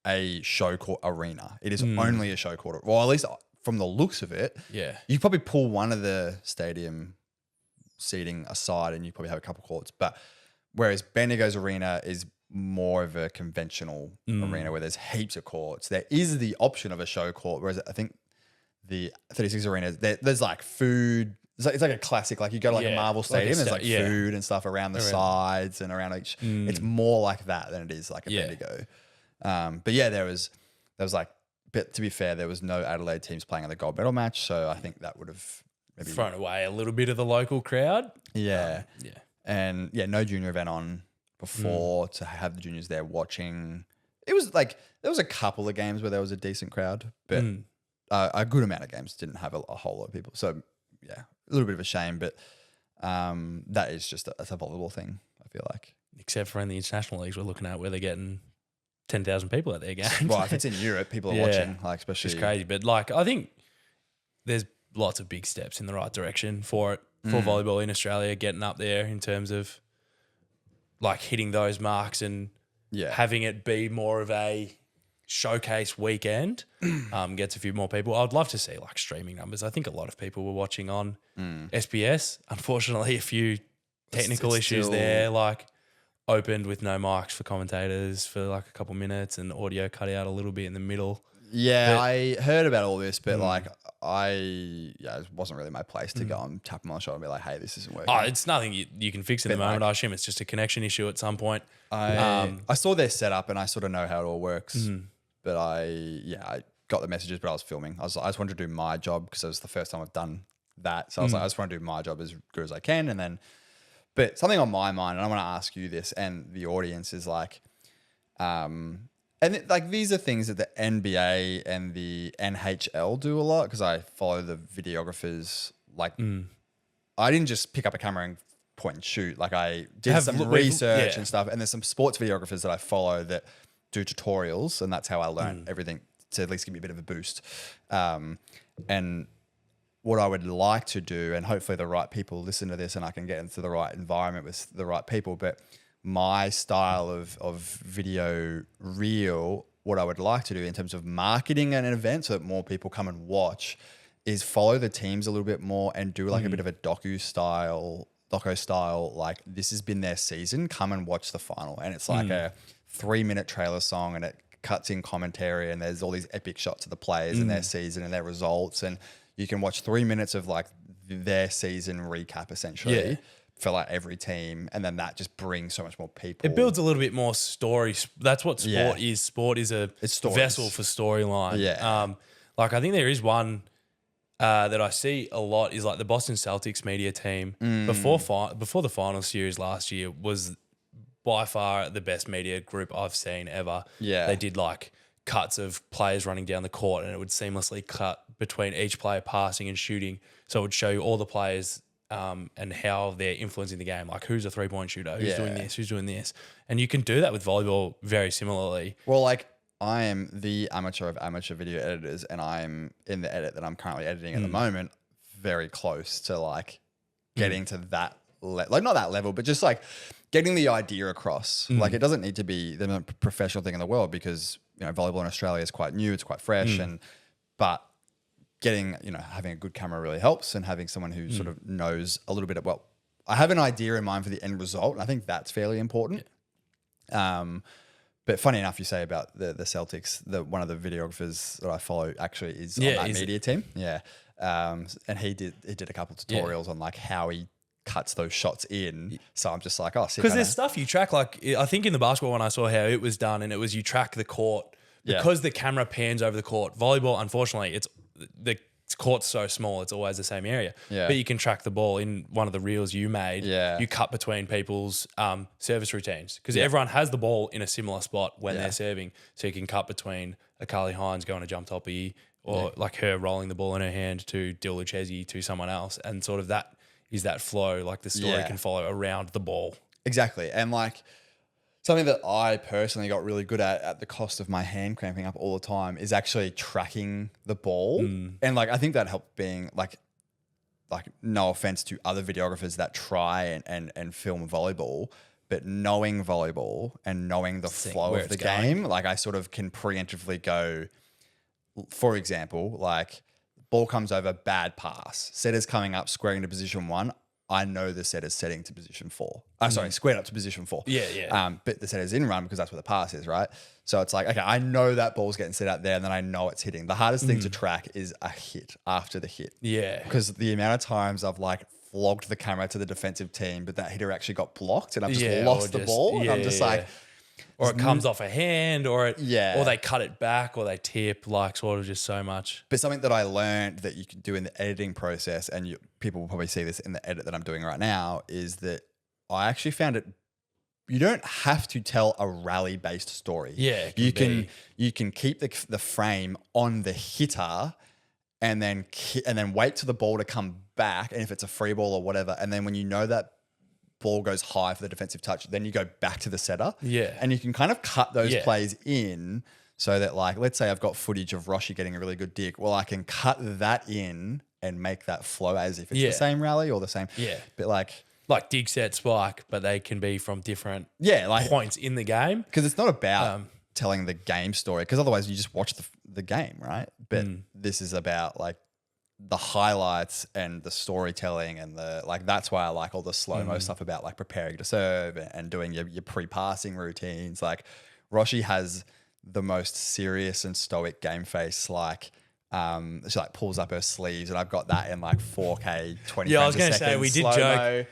a show court arena. It is only a show court. Well, at least from the looks of it, yeah. you probably pull one of the stadium seating aside and you probably have a couple courts. But whereas Bendigo's arena is more of a conventional arena where there's heaps of courts. There is the option of a show court, whereas I think the 36 arena, there's like food. It's like a classic, like you go to like a Marvel Stadium, there's like food and stuff around the sides and around each. It's more like that than it is like a Bendigo. But yeah, there was like, but to be fair, there was no Adelaide teams playing in the gold medal match, so I think that would have maybe thrown away a little bit of the local crowd. Yeah. And no junior event on before to have the juniors there watching. It was like, there was a couple of games where there was a decent crowd, but a good amount of games didn't have a whole lot of people. So yeah, a little bit of a shame, but that is just a volleyball thing, I feel like. Except for in the international leagues we're looking at where they're getting 10,000 people at their games. Well, if it's in Europe, people are watching, like especially. It's crazy. But like, I think there's lots of big steps in the right direction for it, for volleyball in Australia, getting up there in terms of like hitting those marks and having it be more of a showcase weekend, gets a few more people. I'd love to see like streaming numbers. I think a lot of people were watching on SBS. Unfortunately, a few technical issues there, like opened with no mics for commentators for like a couple minutes and audio cut out a little bit in the middle. Yeah, I heard about all this, but like it wasn't really my place to go and tap them on the shoulder and be like, hey, this isn't working. Oh, it's nothing you can fix in the moment. I assume it's just a connection issue at some point. I saw their setup and I sort of know how it all works, but I got the messages, but I was filming. I just wanted to do my job because it was the first time I've done that. So I was like, I just want to do my job as good as I can. And then, but something on my mind, and I want to ask you this and the audience is like, like these are things that the NBA and the NHL do a lot because I follow the videographers. Like, I didn't just pick up a camera and point and shoot. Like I did some research and stuff. And there's some sports videographers that I follow that do tutorials, and that's how I learned everything to at least give me a bit of a boost. And what I would like to do, and hopefully the right people listen to this and I can get into the right environment with the right people, but my style of video reel, what I would like to do in terms of marketing an event so that more people come and watch is follow the teams a little bit more and do like a bit of a doco style, like this has been their season, come and watch the final. And it's like a 3-minute trailer song and it cuts in commentary and there's all these epic shots of the players and their season and their results. And you can watch 3 minutes of like their season recap essentially for like every team. And then that just brings so much more people. It builds a little bit more story. That's what sport is. Sport is a vessel for storyline. Yeah. Like I think there is one that I see a lot is like the Boston Celtics media team before the final series last year was by far the best media group I've seen ever. Yeah. They did like cuts of players running down the court and it would seamlessly cut between each player passing and shooting. So it would show you all the players and how they're influencing the game. Like who's a 3-point shooter, who's doing this, who's doing this. And you can do that with volleyball very similarly. Well, like I am the amateur of amateur video editors and I'm in the edit that I'm currently editing at the moment, very close to like getting to that, like not that level, but just like getting the idea across. Like it doesn't need to be the most professional thing in the world because, you know, volleyball in Australia is quite new, it's quite fresh but getting, you know, having a good camera really helps and having someone who sort of knows a little bit of, well, I have an idea in mind for the end result and I think that's fairly important. But funny enough, you say about the Celtics, one of the videographers that I follow actually is on that media team. Yeah. And he did a couple of tutorials on like how he cuts those shots in. So I'm just like, oh, sick. Because there's stuff you track. Like I think in the basketball one I saw how it was done, and it was you track the court because the camera pans over the court. Volleyball, unfortunately, it's the court's so small, it's always the same area. Yeah. But you can track the ball in one of the reels you made. Yeah. You cut between people's service routines because everyone has the ball in a similar spot when they're serving. So you can cut between a Carly Hines going to jump toppy or like her rolling the ball in her hand to Dil Lucchesi to someone else. And sort of that is that flow, like the story can follow around the ball. Exactly. And like something that I personally got really good at the cost of my hand cramping up all the time is actually tracking the ball. And like, I think that helped being like no offense to other videographers that try and film volleyball, but knowing volleyball and knowing the flow of the game, like I sort of can preemptively go, for example, like ball comes over, bad pass, setter's coming up, squaring to position 1. I know the setter's setting to position 4. Sorry, squared up to position 4. But the setter's in run because that's where the pass is, right? So it's like, okay, I know that ball's getting set out there and then I know it's hitting. The hardest thing to track is a hit after the hit. Yeah. Because the amount of times I've like flogged the camera to the defensive team, but that hitter actually got blocked and I've just lost the ball. And I'm just like... Or it comes off a hand or they cut it back or they tip, like sort of just so much. But something that I learned that you can do in the editing process, and people will probably see this in the edit that I'm doing right now, is that I actually found it, you don't have to tell a rally-based story. Yeah, you can keep the frame on the hitter and then wait till the ball to come back, and if it's a free ball or whatever, and then when you know that ball goes high for the defensive touch, then you go back to the setter. Yeah. And you can kind of cut those plays in so that, like, let's say I've got footage of Roshi getting a really good dig. Well, I can cut that in and make that flow as if it's the same rally or the same. Yeah. But like dig, set, spike, but they can be from different like points in the game. Because it's not about telling the game story, because otherwise you just watch the game, right? But this is about like the highlights and the storytelling and that's why I like all the slow-mo stuff about like preparing to serve and doing your pre-passing routines. Like Roshi has the most serious and stoic game face. Like she like pulls up her sleeves and I've got that in like 4K 20 Yeah, I was going to say, we did slow-mo.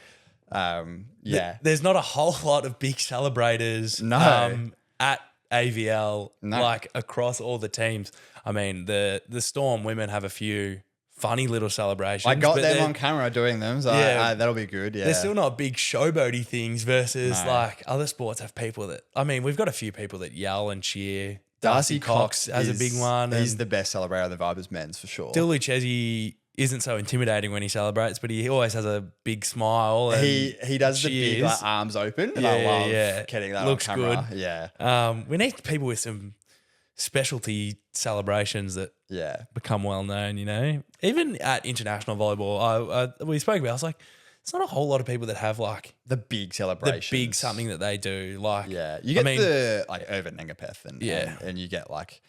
Joke. There's not a whole lot of big celebrators at AVL like across all the teams. I mean, the Storm women have a few funny little celebrations. I got them on camera doing them, so that'll be good. Yeah, they're still not big showboaty things versus like other sports have people that. I mean, we've got a few people that yell and cheer. Darcy Cox has a big one. He's the best celebrator of the Vibers men's for sure. Dil Lucchesi isn't so intimidating when he celebrates, but he always has a big smile. And he does the big like, arms open, and I love getting that looks on camera. Good. Yeah, we need people with some specialty celebrations that become well known, you know. Even at international volleyball, we spoke about, I was like, it's not a whole lot of people that have like the big celebrations. The big something that they do. Like you get the like Irvin Engapeth and you get like,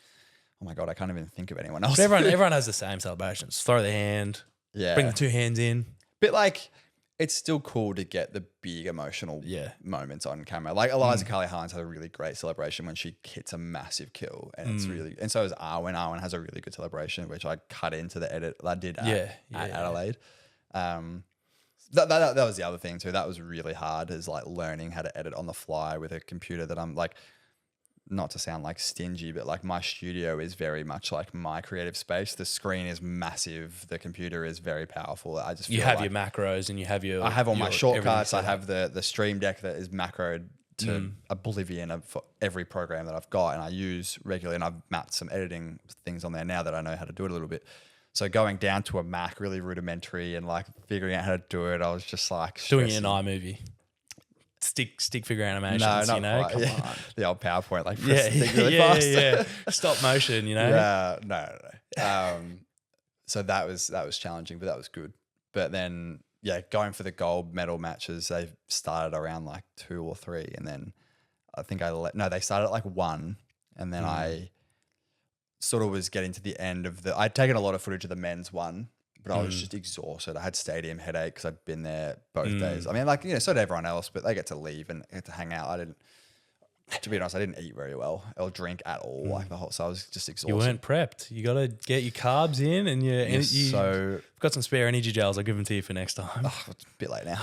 oh my God, I can't even think of anyone else. But everyone has the same celebrations. Throw their hand, bring the two hands in. But like it's still cool to get the big emotional moments on camera. Like Eliza Carly Hines had a really great celebration when she hits a massive kill, and it's really, and so does Arwen. Arwen has a really good celebration, which I cut into the edit. I did at Adelaide. That was the other thing too. That was really hard, is like learning how to edit on the fly with a computer that I'm like, not to sound like stingy, but like my studio is very much like my creative space. The screen is massive. The computer is very powerful. I just feel you have your macros and you have your. I have all my shortcuts. I have the Stream Deck that is macroed to oblivion for every program that I've got, and I use regularly. And I've mapped some editing things on there now that I know how to do it a little bit. So going down to a Mac, really rudimentary, and like figuring out how to do it, I was just like doing it in iMovie. Stick figure animations, no, you know, quite. Come on. The old PowerPoint, like press the thing really fast. Stop motion, you know. Yeah, no. So that was challenging, but that was good. But then, going for the gold medal matches, they started around like 2 or 3, and then I think they started at like 1, and then I sort of was getting to the end of I'd taken a lot of footage of the men's one. But I was just exhausted. I had stadium headache because I'd been there both days. I mean, like, you know, so did everyone else, but they get to leave and get to hang out. to be honest, I didn't eat very well or drink at all like the whole. So I was just exhausted. You weren't prepped. You got to get your carbs in, and you've got some spare energy gels. I'll give them to you for next time. Oh, it's a bit late now.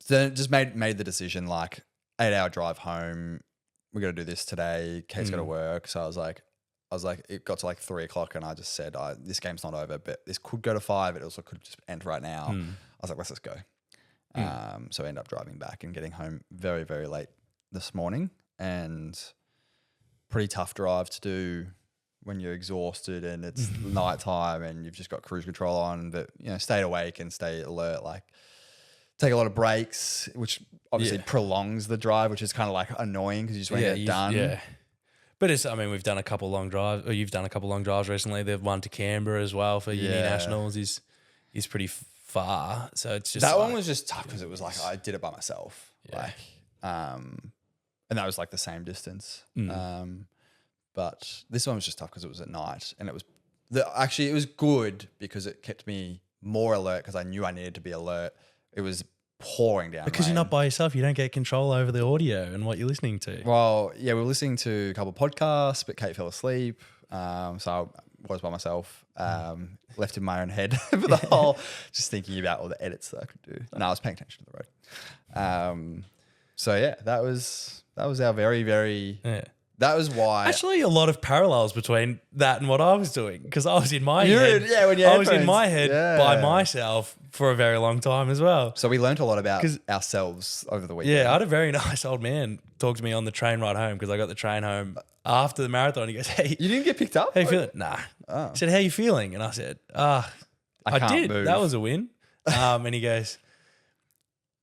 So just made the decision, like 8-hour drive home. We got to do this today. Kate's got to work. So I was like, it got to like 3 o'clock, and I just said, this game's not over, but this could go to 5. It also could just end right now. I was like, let's just go. So I ended up driving back and getting home very, very late this morning, and pretty tough drive to do when you're exhausted and it's nighttime and you've just got cruise control on, but stay awake and stay alert, like take a lot of breaks, which obviously prolongs the drive, which is kind of like annoying because you just want to get it done. Yeah. But we've done a couple long drives, or you've done a couple long drives recently. The one to Canberra as well for uni nationals is pretty far. So it's just that one was just tough because it was like I did it by myself, and that was like the same distance. But this one was just tough because it was at night, and it was good because it kept me more alert because I knew I needed to be alert. It was pouring down because rain. You're not by yourself. You don't get control over the audio and what you're listening to. Well, yeah, we were listening to a couple of podcasts, but Kate fell asleep, so I was by myself, left in my own head for the whole, just thinking about all the edits that I could do. And I was paying attention to the road. So yeah, that was our very, very. Yeah. That was why. Actually, a lot of parallels between that and what I was doing, because I was in my head. Yeah, when I was in my head by myself for a very long time as well. So we learnt a lot about ourselves over the weekend. Yeah, I had a very nice old man talk to me on the train ride home because I got the train home after the marathon. He goes, "Hey, you didn't get picked up? How you feeling?" Nah. Oh. He said, "How you feeling?" And I said, I did. Move. That was a win." And he goes,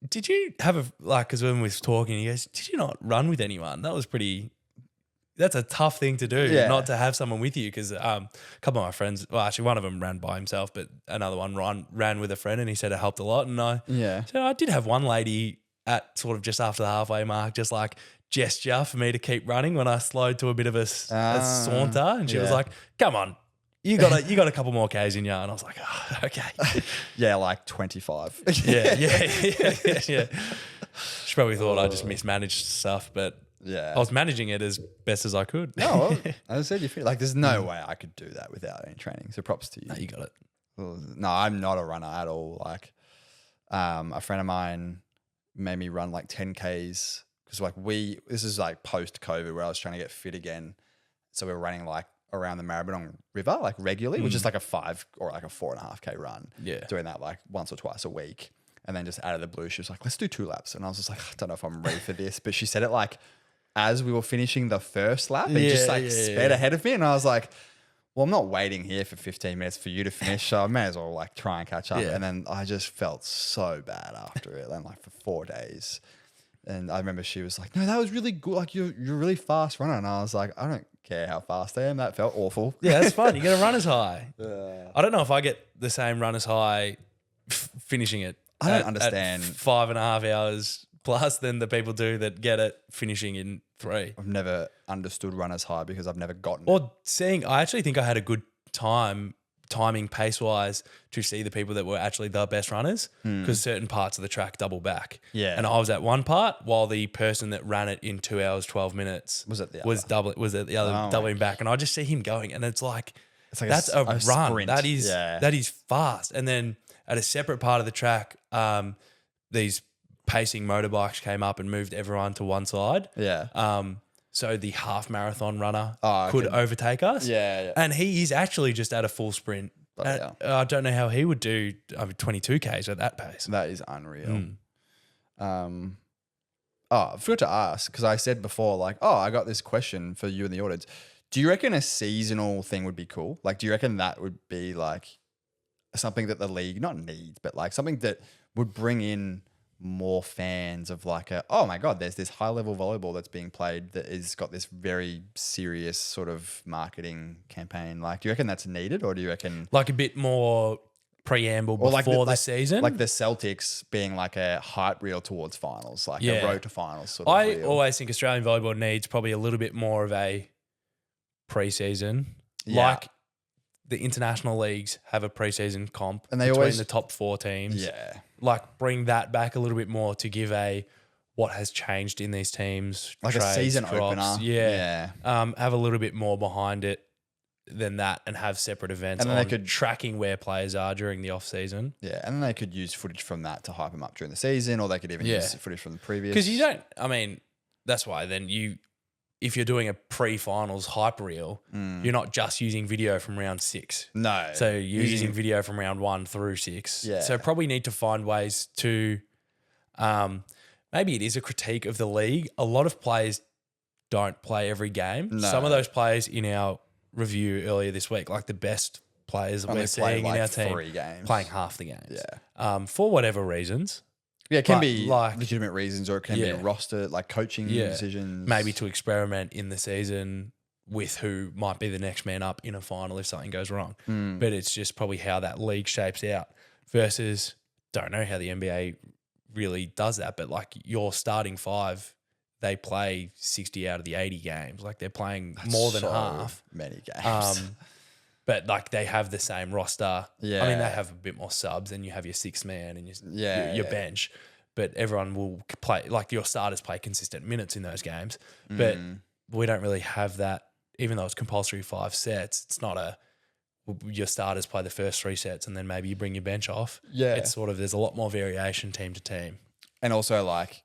"Did you have because when we was talking, he goes, "Did you not run with anyone?" That was pretty. That's a tough thing to do, not to have someone with you, because a couple of my friends, well, actually one of them ran by himself, but another one ran with a friend, and he said it helped a lot. And so I did have one lady at sort of just after the halfway mark, just like gesture for me to keep running when I slowed to a bit of a saunter, and she was like, "Come on, you got a couple more Ks in you," and I was like, "Oh, okay." Yeah, like 25. yeah. She probably thought I just mismanaged stuff, but. Yeah, I was managing it as best as I could. No, well, as I said, you feel like there's no way I could do that without any training. So props to you. No, you got it. Well, no, I'm not a runner at all. Like, a friend of mine made me run like 10Ks because this is like post COVID where I was trying to get fit again. So we were running like around the Maribyrnong River like regularly, which is like a 5 or like a 4.5K run. Yeah, doing that like once or twice a week, and then just out of the blue, she was like, "Let's do 2 laps," and I was just like, "I don't know if I'm ready for this," but she said it like. As we were finishing the first lap, and just sped ahead of me, and I was like, "Well, I'm not waiting here for 15 minutes for you to finish, so I may as well like try and catch up." Yeah. And then I just felt so bad after it, and like for 4 days. And I remember she was like, "No, that was really good. Like you're a really fast runner," and I was like, "I don't care how fast I am. That felt awful." Yeah, that's fun. You get a runner's high. I don't know if I get the same runner's high finishing it. I don't understand 5.5 hours. Plus than the people do that get it finishing in 3. I've never understood runners high because I've never gotten it. I actually think I had a good timing pace-wise to see the people that were actually the best runners because certain parts of the track double back. Yeah. And I was at one part while the person that ran it in 2 hours, 12 minutes was at the other doubling back. And I just see him going and it's like that's a run. Sprint. That is fast. And then at a separate part of the track, these pacing motorbikes came up and moved everyone to one side. Yeah. So the half marathon runner could overtake us. Yeah. And he is actually just at a full sprint. I don't know how he would do 22 Ks at that pace. That is unreal. I forgot to ask because I said before, like, I got this question for you and the audience. Do you reckon a seasonal thing would be cool? Like, do you reckon that would be like something that the league not needs, but like something that would bring in more fans of like oh my God, there's this high level volleyball that's being played that has got this very serious sort of marketing campaign. Like, do you reckon that's needed, or do you reckon like a bit more preamble before the season? Like the Celtics being like a hype reel towards finals, like a road to finals sort of I always think Australian volleyball needs probably a little bit more of a pre-season. Yeah. Like the international leagues have a pre-season comp and they between the top 4 teams. Yeah. Like bring that back a little bit more to give what has changed in these teams. Like a trades, season drops. opener. Yeah. Have a little bit more behind it than that and have separate events And then they could tracking where players are during the off season. Yeah, and then they could use footage from that to hype them up during the season, or they could even use footage from the previous. Because you don't, I mean, that's why then if you're doing a pre-finals hype reel, you're not just using video from round 6. No. So you're using video from round 1 through 6. Yeah. So probably need to find ways to, maybe it is a critique of the league. A lot of players don't play every game. No. Some of those players in our review earlier this week, like the best players that Only we're play seeing like in our team, 3 games. playing half the games. Yeah. For whatever reasons. Yeah, it can But be like- legitimate reasons, or it can be roster, like coaching decisions. Maybe to experiment in the season with who might be the next man up in a final if something goes wrong. But it's just probably how that league shapes out versus don't know how the NBA really does that. But like your starting 5, they play 60 out of the 80 games. Like they're playing more than so half. many games. But like they have the same roster. Yeah. I mean, they have a bit more subs and you have your 6th man and your bench. But everyone will play, like your starters play consistent minutes in those games. But we don't really have that, even though it's compulsory 5 sets. It's not your starters play the first 3 sets and then maybe you bring your bench off. Yeah. It's sort of, there's a lot more variation team to team. And also, like,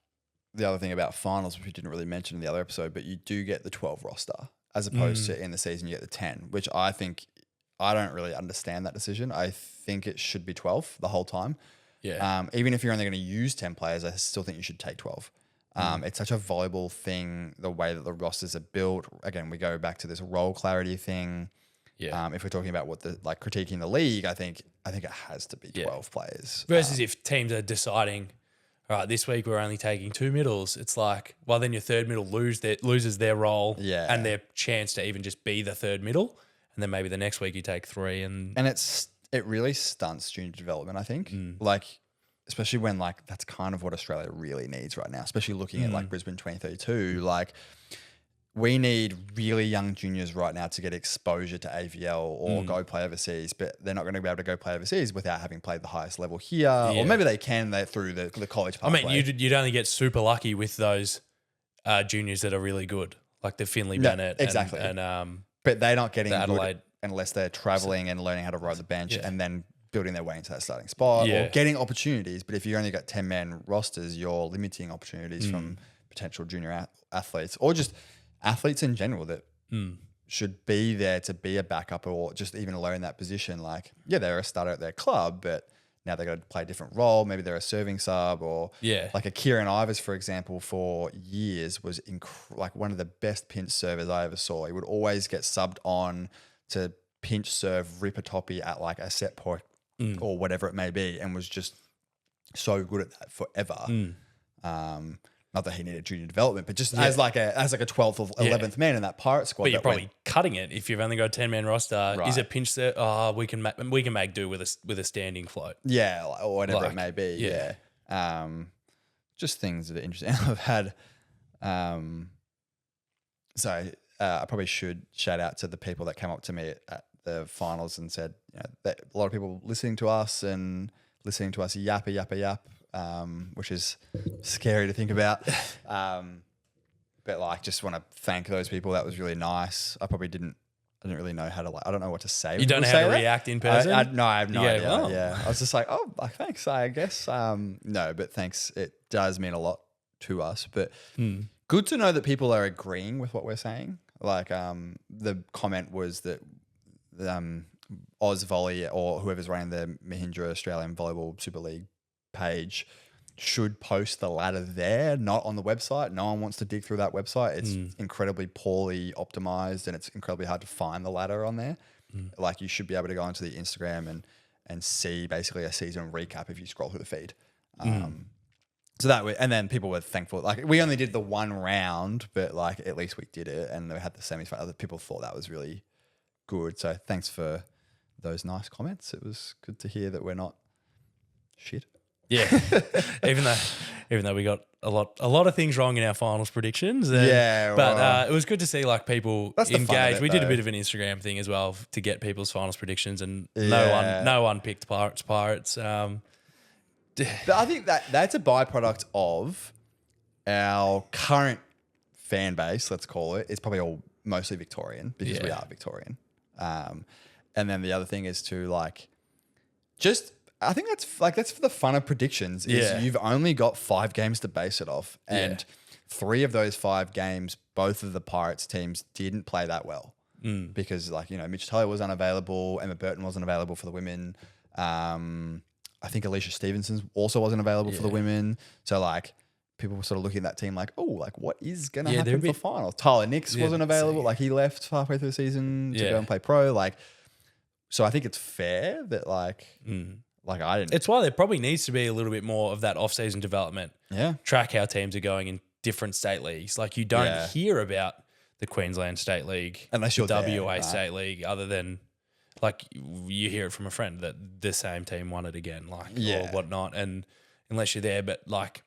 the other thing about finals, which we didn't really mention in the other episode, but you do get the 12 roster as opposed to in the season you get the 10, which I think I don't really understand that decision. I think it should be 12 the whole time. Yeah. Even if you're only going to use 10 players, I still think you should take 12. It's such a volleyball thing, the way that the rosters are built. Again, we go back to this role clarity thing. Yeah. If we're talking about what the like critiquing the league, I think it has to be 12 players. Versus if teams are deciding, all right, this week we're only taking 2 middles. It's like, well, then your 3rd middle loses their role and their chance to even just be the 3rd middle. And then maybe the next week you take 3 and it really stunts junior development, I think. Like, especially when like that's kind of what Australia really needs right now, especially looking at like Brisbane 2032. Like we need really young juniors right now to get exposure to AVL or go play overseas, but they're not going to be able to go play overseas without having played the highest level here. Or maybe they can through the college pathway. I mean, you'd only get super lucky with those juniors that are really good, like the Finley Bennett. Exactly. And but they're not getting Adelaide. good unless they're traveling and learning how to ride the bench and then building their way into that starting spot or getting opportunities. But if you only got 10-man rosters, you're limiting opportunities from potential junior athletes or just athletes in general that should be there to be a backup or just even learn that position. Like, yeah, they're a starter at their club, but now they've got to play a different role. Maybe they're a serving sub or like a Kieran Ivers, for example, for years was like one of the best pinch servers I ever saw. He would always get subbed on to pinch serve, rip a toppy at like a set point or whatever it may be, and was just so good at that forever. Not that he needed junior development, but just as like a 12th or 11th man in that Pirate squad. But you're probably cutting it if you've only got a 10-man roster. Is it pinch set? Oh, we can make do with a standing float. Yeah, or whatever it may be. Yeah. Just things that are interesting. I've had. I probably should shout out to the people that came up to me at the finals and said, that a lot of people listening to us yappa yap. Which is scary to think about. But like, just want to thank those people. That was really nice. I didn't really know how to I don't know what to say. You don't know how to react in person? No, I have no idea. Well. Yeah. I was just like, thanks, I guess. No, but thanks. It does mean a lot to us, but good to know that people are agreeing with what we're saying. Like, the comment was that, Oz Volley or whoever's running the Mahindra Australian Volleyball Super League page should post the ladder there, not on the website. No one wants to dig through that website. It's incredibly poorly optimized and it's incredibly hard to find the ladder on there. Like, you should be able to go onto the Instagram and see basically a season recap if you scroll through the feed. So that way, and then people were thankful. Like, we only did the one round, but like at least we did it, and we had the semis. Other people thought that was really good. So thanks for those nice comments. It was good to hear that we're not shit. Yeah, even though we got a lot of things wrong in our finals predictions. But it was good to see like people engage. We did a bit of an Instagram thing as well to get people's finals predictions, and no one picked Pirates. But I think that's a byproduct of our current fan base, let's call it, is probably all mostly Victorian because we are Victorian. And then the other thing is to like, just, I think that's for the fun of predictions is you've only got 5 games to base it off. And 3 of those 5 games, both of the Pirates teams didn't play that well because like, you know, Mitch Taylor was unavailable. Emma Burton wasn't available for the women. I think Alicia Stevenson also wasn't available for the women. So like people were sort of looking at that team like, oh, like what is going to happen for finals? Tyler Nix wasn't available. Like he left halfway through the season to go and play pro. Like, so I think it's fair that like I didn't. It's why there probably needs to be a little bit more of that off-season development. Yeah. Track how teams are going in different state leagues. Like you don't hear about the Queensland State League, unless you're the there, WA State League, other than like you hear it from a friend that the same team won it again, like or whatnot. And unless you're there, but like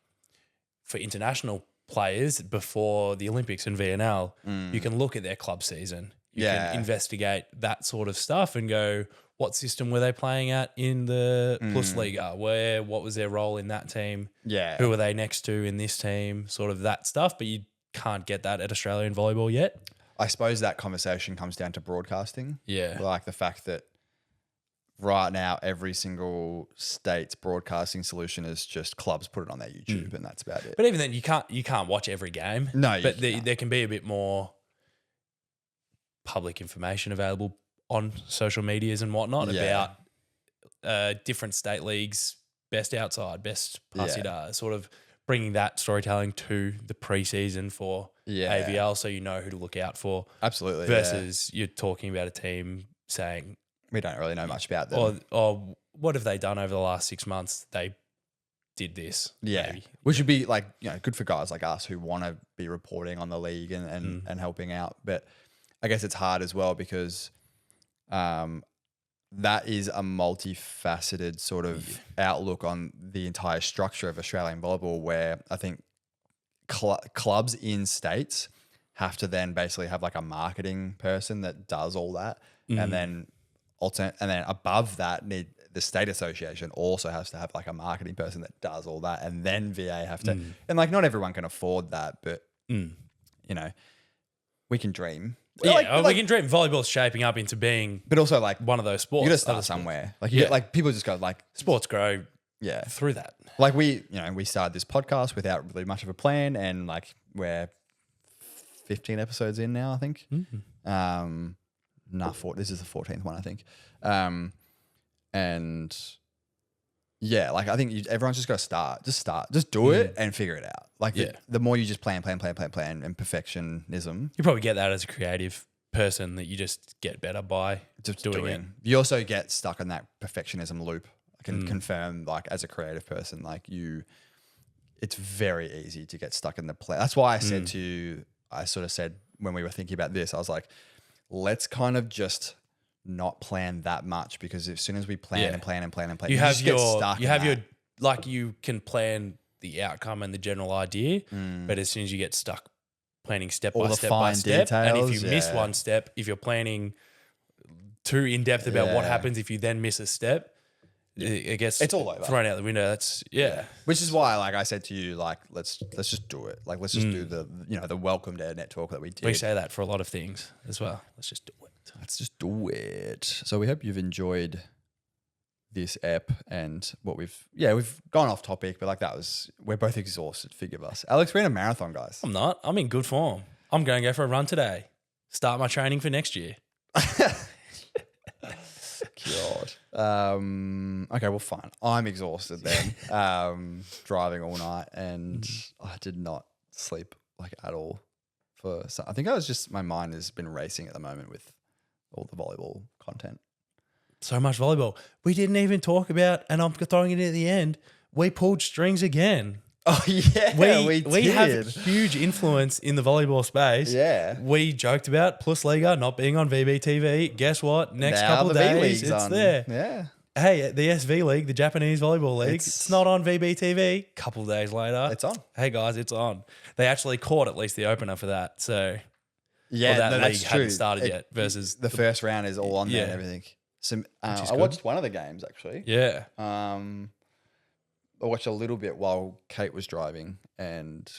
for international players before the Olympics and VNL, you can look at their club season. You can investigate that sort of stuff and go, what system were they playing at in the Plus Liga? What was their role in that team? Yeah. Who were they next to in this team? Sort of that stuff, but you can't get that at Australian volleyball yet. I suppose that conversation comes down to broadcasting. Yeah. Like the fact that right now every single state's broadcasting solution is just clubs put it on their YouTube and that's about it. But even then, you can't watch every game. No, but there can be a bit more public information available on social medias and whatnot about different state leagues, best outside, best Pasida, sort of bringing that storytelling to the preseason for AVL so you know who to look out for. Absolutely. Versus you're talking about a team saying, we don't really know much about them. Or what have they done over the last 6 months? They did this. Yeah. Maybe. Which would be like, you know, good for guys like us who want to be reporting on the league and helping out. But I guess it's hard as well because that is a multifaceted sort of outlook on the entire structure of Australian volleyball where I think clubs in states have to then basically have like a marketing person that does all that. And then above that, the state association also has to have like a marketing person that does all that. And then VA have to, and like not everyone can afford that, but you know, we can dream. Yeah, we can dream. Volleyball's shaping up into being, but also like one of those sports. You got to start somewhere. Like you get, like people just go like sports grow. Through that. Like we started this podcast without really much of a plan, and like we're 15 episodes in now, I think. This is the 14th one, I think. And yeah, like I think everyone's just got to start, just do it and figure it out. Like the more you just plan and perfectionism. You probably get that as a creative person that you just get better by just doing it. You also get stuck in that perfectionism loop. I can confirm, like as a creative person, like it's very easy to get stuck in the play. That's why I said to you, I sort of said when we were thinking about this, I was like, let's kind of just not plan that much because as soon as we plan and plan, you can plan the outcome and the general idea, but as soon as you get stuck planning step by step, and if you miss one step, if you're planning too in depth about what happens if you then miss a step, it gets it's all over, thrown out the window. That's which is why, like I said to you, like let's just do it. Like let's just do the welcome to net talk that we did. We say that for a lot of things as well. Let's just do it. Let's just do it. So we hope you've enjoyed this ep and what we've gone off topic, but like we're both exhausted. Forgive us, Alex. We're in a marathon, guys. I'm not. I'm in good form. I'm going to go for a run today. Start my training for next year. God. Okay, well, fine. I'm exhausted then. Driving all night, and I did not sleep like at all. I think my mind has been racing at the moment with all the volleyball content. So much volleyball. We didn't even talk about, and I'm throwing it in at the end, we pulled strings again. Oh, yeah, we did. We have huge influence in the volleyball space. Yeah. We joked about Plus Liga not being on VBTV. Guess what? Next couple of days, it's there. Yeah. Hey, the SV League, the Japanese Volleyball League, it's not on VBTV. Couple of days later. It's on. Hey, guys, it's on. They actually caught at least the opener for that. So, that league that's hadn't true. started yet versus the first round is all on there and everything. So, I watched one of the games, actually. Yeah. I watched a little bit while Kate was driving, and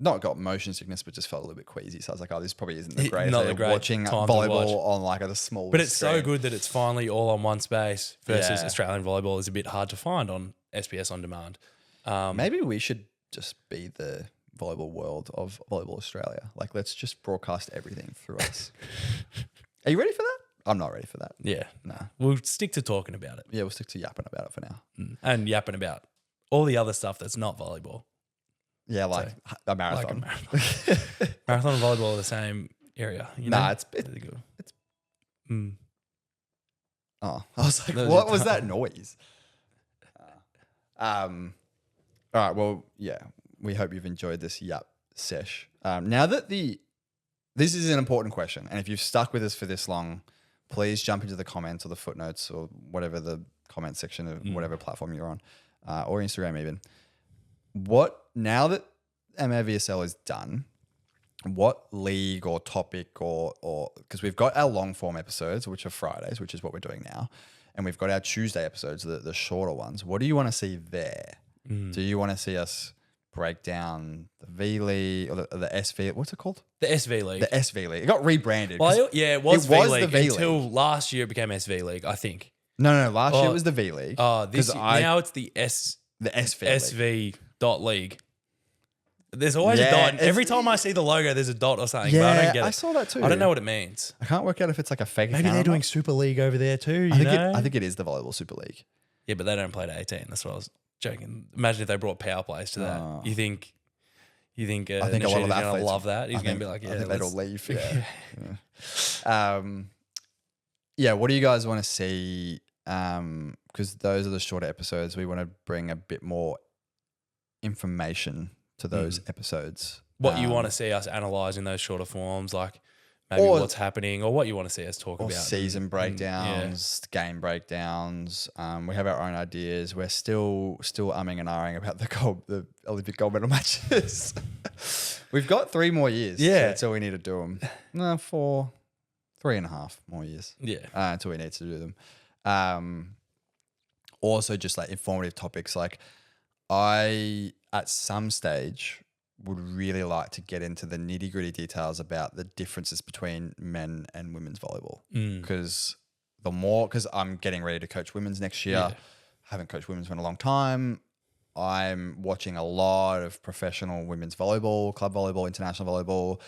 not got motion sickness, but just felt a little bit queasy. So I was like, oh, this probably isn't the greatest. Not the great watching time to volleyball watch. on like a small. But it's so screen. good that it's finally all on one space versus Yeah. Australian volleyball is a bit hard to find on SBS On Demand. Maybe we should just be the volleyball world of Volleyball Australia. Like, let's just broadcast everything through us. Are you ready for that? I'm not ready for that. Yeah. Nah. We'll stick to talking about it Yeah, we'll stick to yapping about it for now. and yapping about all the other stuff that's not volleyball. Yeah, like a marathon. Like a marathon. Marathon and volleyball are the same area. You know? Nah, it's really good. Oh, I was like, That was what a was tough that noise? All right. Well, yeah, we hope you've enjoyed this yap sesh. Now that this is an important question, and if you've stuck with us for this long, please jump into the comments or the footnotes or whatever the comment section of whatever platform you're on, or Instagram even. Now that MAVSL is done, what league or topic or because we've got our long form episodes, which are Fridays, which is what we're doing now, and we've got our Tuesday episodes, the shorter ones. What do you want to see there? Do you want to see us break down the V League or the SV? What's it called? The SV League. The SV League. It got rebranded. Well, yeah, it was it was V the League V until last year it became SV League, I think. No. Last year it was the V League. Now it's the the SV League. SV.League. There's always a dot. Every time I see the logo, there's a dot or something. but I don't get it. I saw that too. I don't know what it means. I can't work out if it's like a fake Maybe account they're or doing not. Super League over there too. I think it is the Volleyball Super League. Yeah, but they don't play to 18. That's what I was joking. Imagine if they brought power plays to that. You think I think a lot of Nishita's gonna athletes love that? He's going to be like, I yeah, think they'd all let's- leave. Yeah. Yeah. What do you guys want to see? Because those are the shorter episodes. We want to bring a bit more information to those episodes. What you want to see us analyze in those shorter forms, like maybe Or- what's happening or what you want to see us talk or about. season breakdowns, game breakdowns. We have our own ideas. We're still umming and ahhing about the Olympic gold medal matches. We've got 3 more years. Yeah. until we need to do them. No, 3.5 more years. Yeah. Until we need to do them. Also, just like informative topics. Like, I at some stage would really like to get into the nitty gritty details about the differences between men and women's volleyball. Because I'm getting ready to coach women's next year. Yeah. Haven't coached women's for a long time. I'm watching a lot of professional women's volleyball, club volleyball, international volleyball,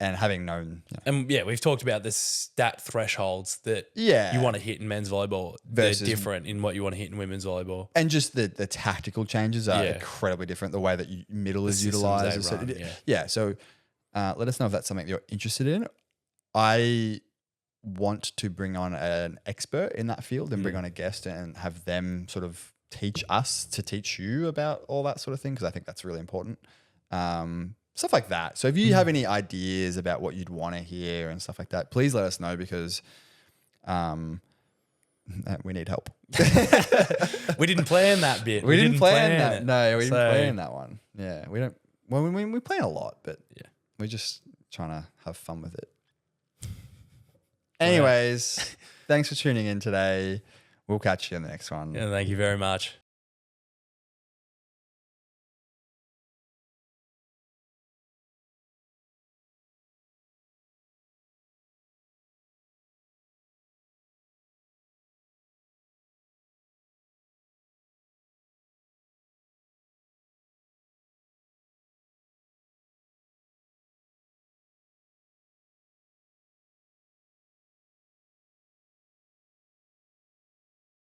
and having known, And yeah, we've talked about the stat thresholds that Yeah. you want to hit in men's volleyball. Versus- They're different in what you want to hit in women's volleyball. and just the tactical changes are Yeah. incredibly different. The way that middle is systems utilized. they So- run, yeah. So let us know if that's something you're interested in. I want to bring on an expert in that field and bring on a guest and have them sort of teach us to teach you about all that sort of thing, because I think that's really important. Stuff like that. So if you have any ideas about what you'd want to hear and stuff like that, please let us know, because we need help. We didn't plan that bit. We didn't plan that. it. No, we didn't So- plan that one. Yeah, we don't. Well, we plan a lot, but Yeah. we're just trying to have fun with it. Anyways, thanks for tuning in today. We'll catch you in the next one. Yeah, thank you very much.